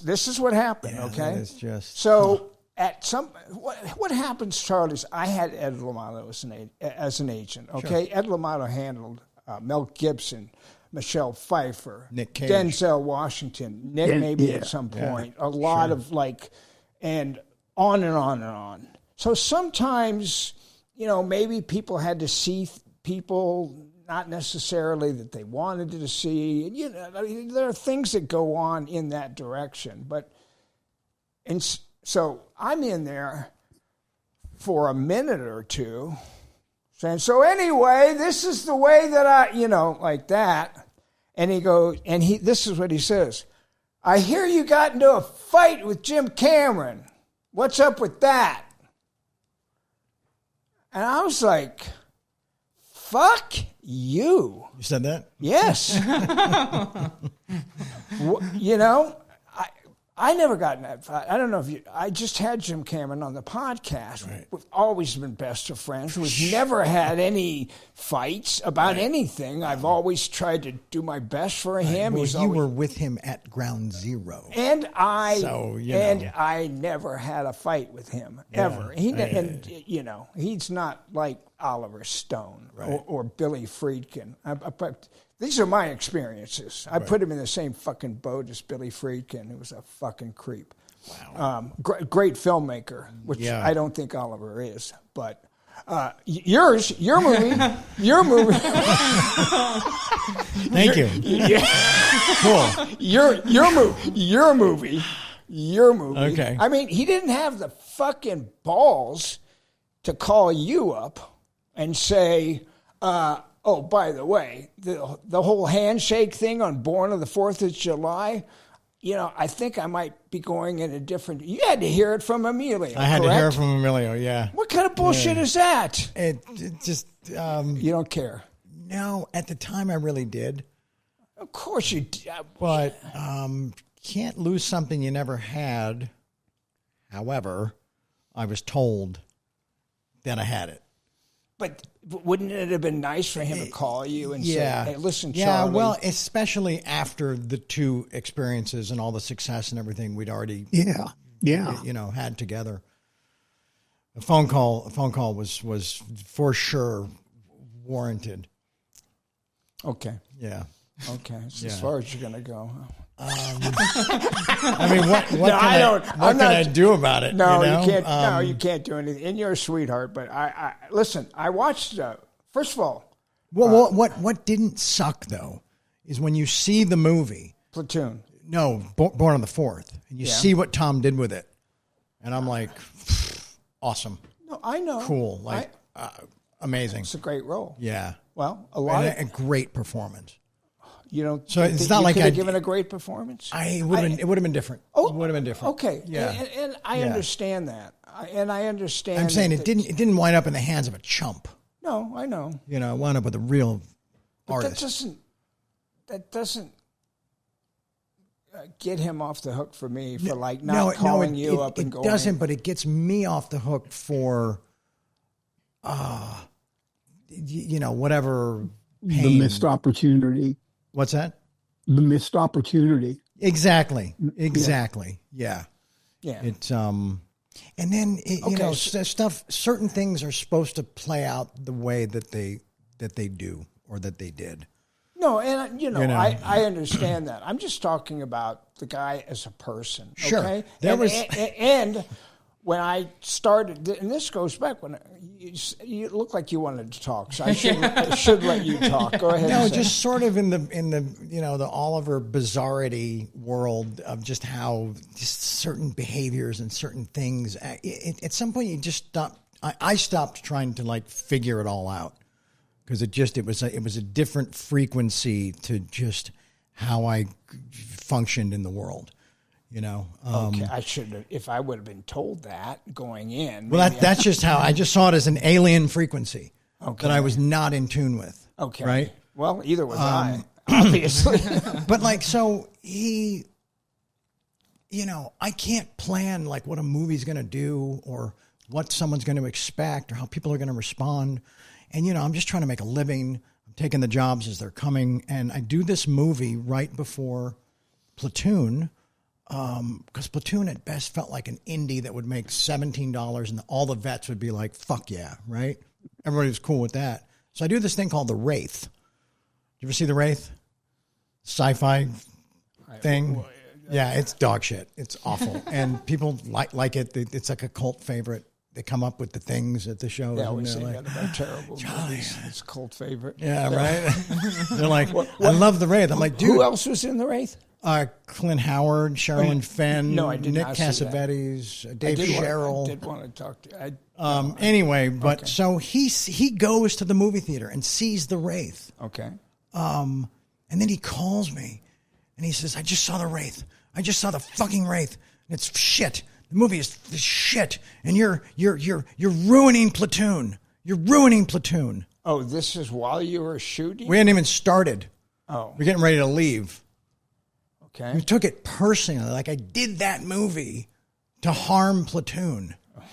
this is what happened, Yeah, okay? that is just... So... At some, what happens, Charlie, is I had Ed Lamato as an agent, okay? Sure. Ed Lamato handled Mel Gibson, Michelle Pfeiffer, Nick Cage, Denzel Washington, Nick maybe at some point, a lot of like, and on and on and on. So sometimes, you know, maybe people had to see people not necessarily that they wanted to see. You know, I mean, there are things that go on in that direction, but so I'm in there for a minute or two saying, so anyway, this is the way that I, you know, like that. And he goes, this is what he says. I hear you got into a fight with Jim Cameron. What's up with that? And I was like, fuck you. You said that? Yes. You know, I never got in that fight. I don't know if I just had Jim Cameron on the podcast. Right. We've always been best of friends. We've never had any fights about anything. I've always tried to do my best for him. Well, you were with him at Ground Zero. And I never had a fight with him, ever. You know, he's not like Oliver Stone or Billy Friedkin. These are my experiences. I put him in the same fucking boat as Billy Friedkin, who was a fucking creep. Wow. Great filmmaker, which I don't think Oliver is. But your movie. Thank you. Cool. Your movie. Okay. I mean, he didn't have the fucking balls to call you up and say, oh, by the way, the whole handshake thing on Born on the 4th of July, you know, I think I might be going in a different... You had to hear it from Emilio, I had correct? to hear it from Emilio, yeah. What kind of bullshit is that? It just... you don't care? No, at the time I really did. Of course you did. But can't lose something you never had. However, I was told that I had it. But wouldn't it have been nice for him to call you and say, hey, listen, Charlie. Yeah, well, especially after the two experiences and all the success and everything we'd already had together. A phone call was for sure warranted. Okay. Yeah. Okay. As far as you're going to go. I mean, what can I do about it? No, you know? You can't. No, you can't do anything. And you're a sweetheart. But I listen. I watched. First of all, well, what didn't suck though is when you see the movie Platoon. No, Born on the 4th, and you see what Tom did with it, and I'm like, awesome. No, I know. Cool, like amazing. It's a great role. Yeah. Well, a great performance. You don't. So it's not like I given a great performance. It would have been different. Oh, it would have been different. Okay. Yeah. And I understand that. I understand. I'm saying it didn't wind up in the hands of a chump. No, I know. You know, it wound up with a real artist. That doesn't. get him off the hook for me for like not calling you up and going. It doesn't, but it gets me off the hook for, whatever pain. The missed opportunity. What's that? The missed opportunity. Exactly. Yeah. It's and then certain things are supposed to play out the way that they do or that they did. No, and I understand that. I'm just talking about the guy as a person. Sure. Okay? And when I started, and this goes back when you look like you wanted to talk, so I should let you talk. Go ahead. No, just sort of in the the Oliver bizarrity world of just how just certain behaviors and certain things. At some point, you just stop. I stopped trying to like figure it all out because it was a different frequency to just how I functioned in the world. Okay, I should have. If I would have been told that going in. Well, that's just how I just saw it as an alien frequency that I was not in tune with. Okay, right. Well, either was I, obviously. But like, so he, I can't plan like what a movie's going to do or what someone's going to expect or how people are going to respond. And I'm just trying to make a living. I'm taking the jobs as they're coming, and I do this movie right before Platoon. Because Platoon at best felt like an indie that would make $17 and all the vets would be like, fuck yeah, right? Everybody was cool with that. So I do this thing called The Wraith. You ever see The Wraith? Sci-fi thing? Yeah, it's dog shit. It's awful. And people like it. It's like a cult favorite. They come up with the things at the show. They always say that about terrible movies. It's a cult favorite. Yeah, right? They're like, I love The Wraith. I'm like, dude. Who else was in The Wraith? Clint Howard, Sherilyn Fenn, No, I did Nick not see Cassavetes, Dave Sherrill. I did want to talk to you. Anyway, but so he goes to the movie theater and sees The Wraith. Okay. And then he calls me and he says, I just saw The Wraith. I just saw the fucking Wraith. It's shit. The movie is shit. And you're ruining Platoon. You're ruining Platoon. Oh, this is while you were shooting? We hadn't even started. Oh. We're getting ready to leave. Okay. We took it personally. Like I did that movie to harm Platoon. Okay.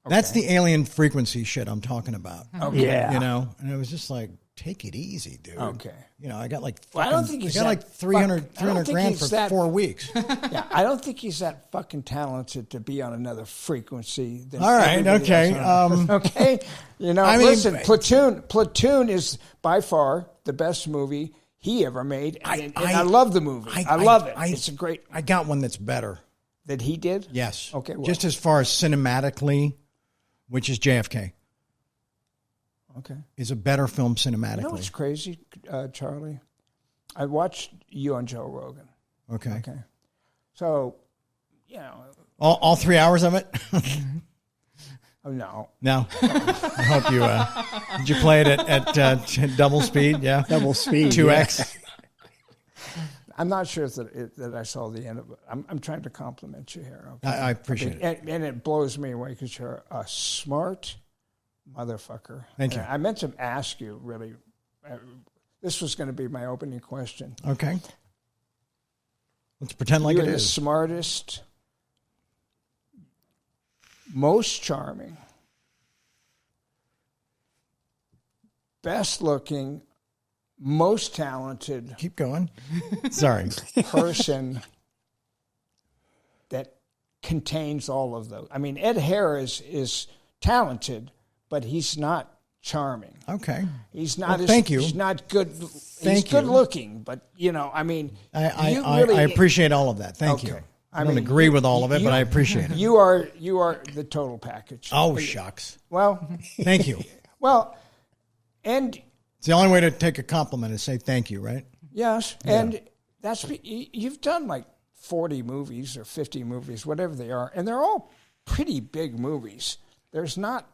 That's the alien frequency shit I'm talking about. Okay. Yeah. And it was just like, take it easy, dude. Okay. I got like, I don't think he's like 300 grand for 4 weeks. Yeah, I don't think he's that fucking talented to be on another frequency. Than all right. Okay. Okay. Listen, Platoon is by far the best movie he ever made, and I love the movie. I love it. It's a great. I got one that's better. That he did? Yes. Okay. Well. Just as far as cinematically, which is JFK. Okay. Is a better film cinematically. You know what's crazy, Charlie? I watched you on Joe Rogan. Okay. Okay. So, all 3 hours of it. Oh, no. No. I hope you did you play it at double speed? Yeah. Double speed. 2x. Yeah. I'm not sure that I saw the end of it. I'm trying to compliment you here. Okay? I appreciate it. And it blows me away because you're a smart motherfucker. Thank you. I meant to ask you, really, this was going to be my opening question. Okay. Let's pretend like You're it the is. Smartest, most charming, best looking, most talented. Keep going. Sorry. Person that contains all of those. I mean, Ed Harris is talented, but he's not charming. Okay. He's not. Well, thank you. He's not good. Thank he's good looking, but I mean, I appreciate all of that. Thank you. I don't agree with all of it, but I appreciate it. You are the total package. Oh, shucks. Well, thank you. Well, and it's the only way to take a compliment is say thank you, right? Yes, and you've done like 40 movies or 50 movies, whatever they are, and they're all pretty big movies. There's not,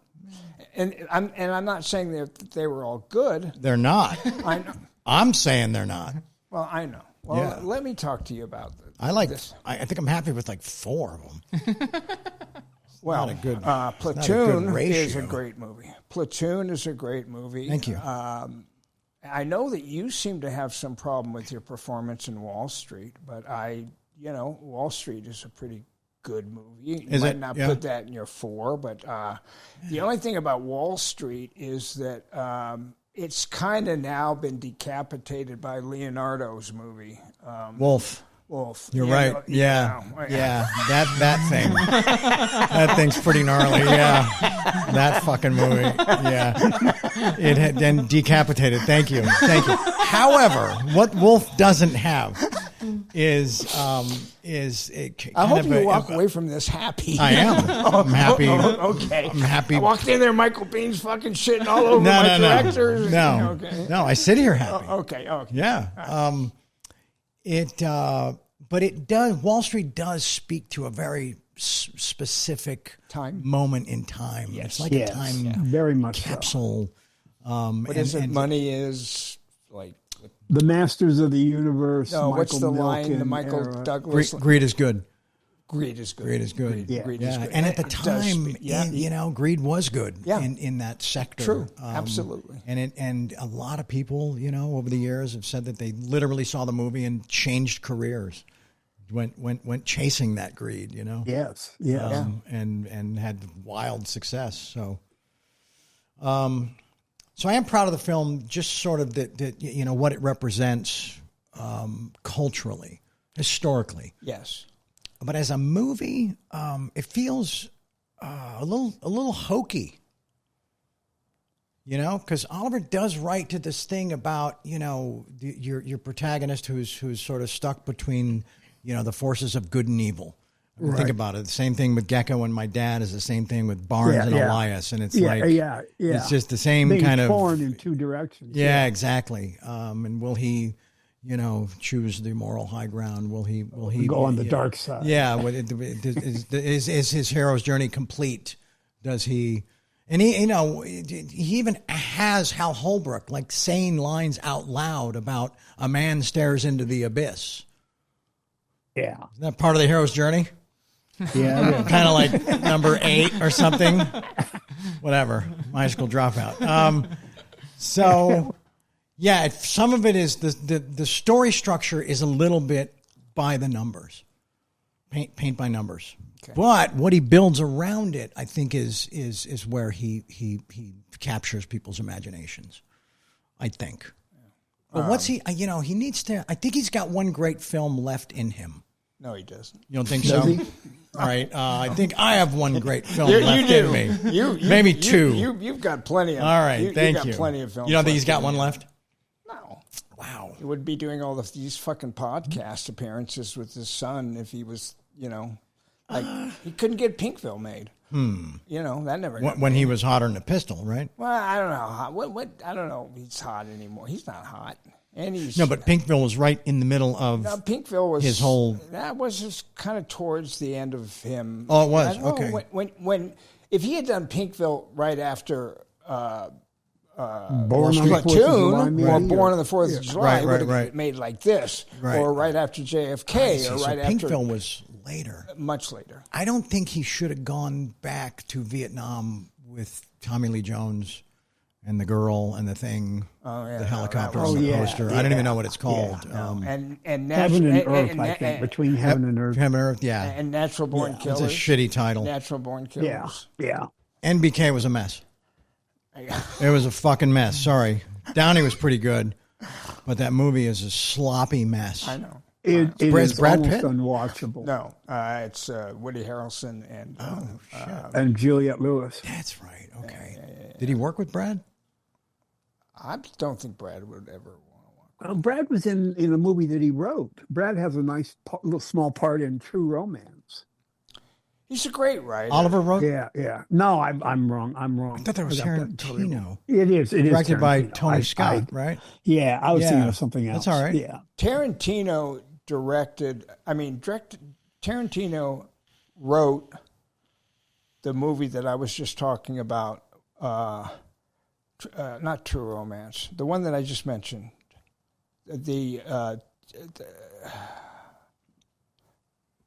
and I'm not saying that they were all good. They're not. I know. I'm saying they're not. Well, I know. Well, let me talk to you about this. I think I'm happy with like 4 of them. Well, Platoon is a great movie. Platoon is a great movie. Thank you. I know that you seem to have some problem with your performance in Wall Street, but Wall Street is a pretty good movie. You Is might it? not Yeah. put that in your 4, but the only thing about Wall Street is that it's kind of now been decapitated by Leonardo's movie. Wolf. You're right. Yeah. That thing. That thing's pretty gnarly. Yeah. That fucking movie. Yeah. It had then decapitated. Thank you. However, what Wolf doesn't have is it kind I hope of you walk away from this happy. I am. I'm happy. Okay. I'm happy. I walked in there, Michael Biehn's fucking shitting all over my directors. No. Okay. No, I sit here happy. Okay. Yeah. But it does. Wall Street does speak to a very specific moment in time. Yes. It's like a time very much capsule. What is it? Money is like the masters of the universe. No, what's the line? The Milken Michael era. Douglas. Greed is good. Greed is good. Greed is good. Yeah. Greed is good. And at the It does time, speak- greed was good Yeah. in that sector. True. Absolutely. And a lot of people, over the years have said that they literally saw the movie and changed careers. Went chasing that greed, Yes. Yeah. and had wild success. So I am proud of the film, just sort of that what it represents culturally, historically. Yes. But as a movie, it feels a little hokey. Because Oliver does write to this thing about your protagonist who's sort of stuck between the forces of good and evil. I mean, think about it. The same thing with Gecko and My Dad is the same thing with Barnes and Elias, and it's it's just the same Being kind of torn in two directions. Yeah, exactly. And will he, choose the moral high ground? Will he go on the dark side? Yeah. Is his hero's journey complete? Does he? And he even has Hal Holbrook saying lines out loud about a man stares into the abyss. Yeah. Isn't that part of the hero's journey? Yeah. Kind of like number 8 or something. Whatever. My school dropout. Some of it is the story structure is a little bit by the numbers, paint by numbers. Okay. But what he builds around it, I think, is where he captures people's imaginations. I think. But what's he? He needs to. I think he's got one great film left in him. No, he doesn't. You don't think Does so? he? All right. I think I have one great film left in me. Maybe 2. You've got plenty of. All right. Thank you. You've got plenty of films. You don't think he's left got in one you. left? No. Wow. He would be doing all of these fucking podcast appearances with his son if he was, he couldn't get Pinkville made. That never. When he was hotter than a pistol, right? Well, I don't know. What? I don't know. If he's hot anymore. He's not hot. And he's No, but Pinkville was right in the middle of Pinkville was his whole. That was just kind of towards the end of him. Oh, it was? I don't know, Okay. When if he had done Pinkville right after Born on the 4th of July, Platoon maybe, or Born on the 4th of July, Right, would have right. made like this, Right. or right after JFK, or So right after Pinkville was later. much later. I don't think he should have gone back to Vietnam with Tommy Lee Jones and the girl and the thing, the helicopter on the poster. I don't even know what it's called. And Heaven and Earth, I think, between Heaven and Earth. Heaven and Earth, yeah. and Natural Born It's Killers. a shitty title. Natural Born Killers. Yeah. NBK was a mess. It was a fucking mess. Sorry. Downey was pretty good, but that movie is a sloppy mess. I know. It is Brad almost Pitt? unwatchable. No, it's Woody Harrelson and And Juliette Lewis. That's right. Okay. Did he work with Brad? I don't think Brad would ever want to watch. Brad was in a movie that he wrote. Brad has a nice little small part in True Romance. He's a great writer. Oliver wrote? Yeah. No, I'm wrong. I thought that was I got that totally wrong. Tarantino. It is Directed by Tarantino. Tony Scott, right? Yeah, I was Yeah. thinking of something else. That's all right. Yeah. Tarantino Tarantino wrote the movie that I was just talking about, not True Romance, the one that I just mentioned, the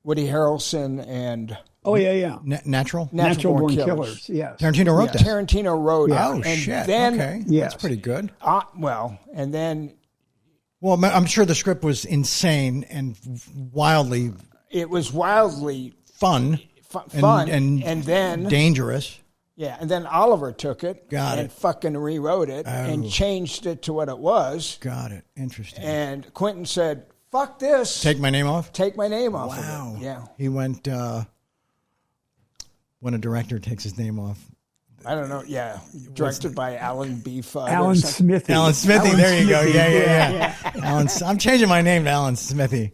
Woody Harrelson and Oh yeah. Natural? Natural Born Killers. Yes. Tarantino wrote that? Tarantino wrote Oh, it. And shit. then, Okay. Yes. That's pretty good. and then Well, I'm sure the script was insane and wildly. It was wildly fun, and then dangerous. Yeah, and then Oliver took it and fucking rewrote it and changed it to what it was. Got it. Interesting. And Quentin said, "Fuck this! Take my name off. Take my name off." Wow. Of it. Yeah. He went when a director takes his name off. I don't know. Yeah, directed by Alan B. Fudd. Alan Smithy. Alan Smithy. There you go. Smithy. Yeah. Alan, I'm changing my name to Alan Smithy.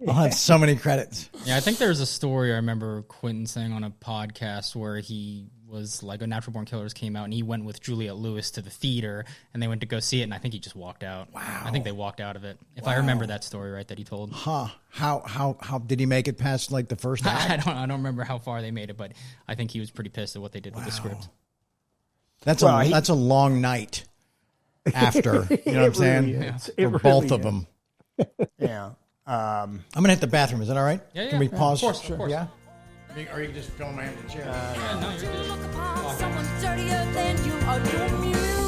I'll have so many credits. Yeah, I think there's a story I remember Quentin saying on a podcast where he was like, a Natural Born Killers came out and he went with Juliette Lewis to the theater and they went to go see it and I think he just walked out. Wow. I think they walked out of it. If I remember that story right that he told. Huh. How did he make it past like the first act? I don't remember how far they made it, but I think he was pretty pissed at what they did with the script. That's a long night after, you know what I'm saying? Really For both of them. Yeah. I'm going to hit the bathroom. Is that all right? Yeah. Can we pause? Of course. Yeah? Or you can just film my empty chair. Yeah, no, you're good. Look upon someone dirtier than you are your muse.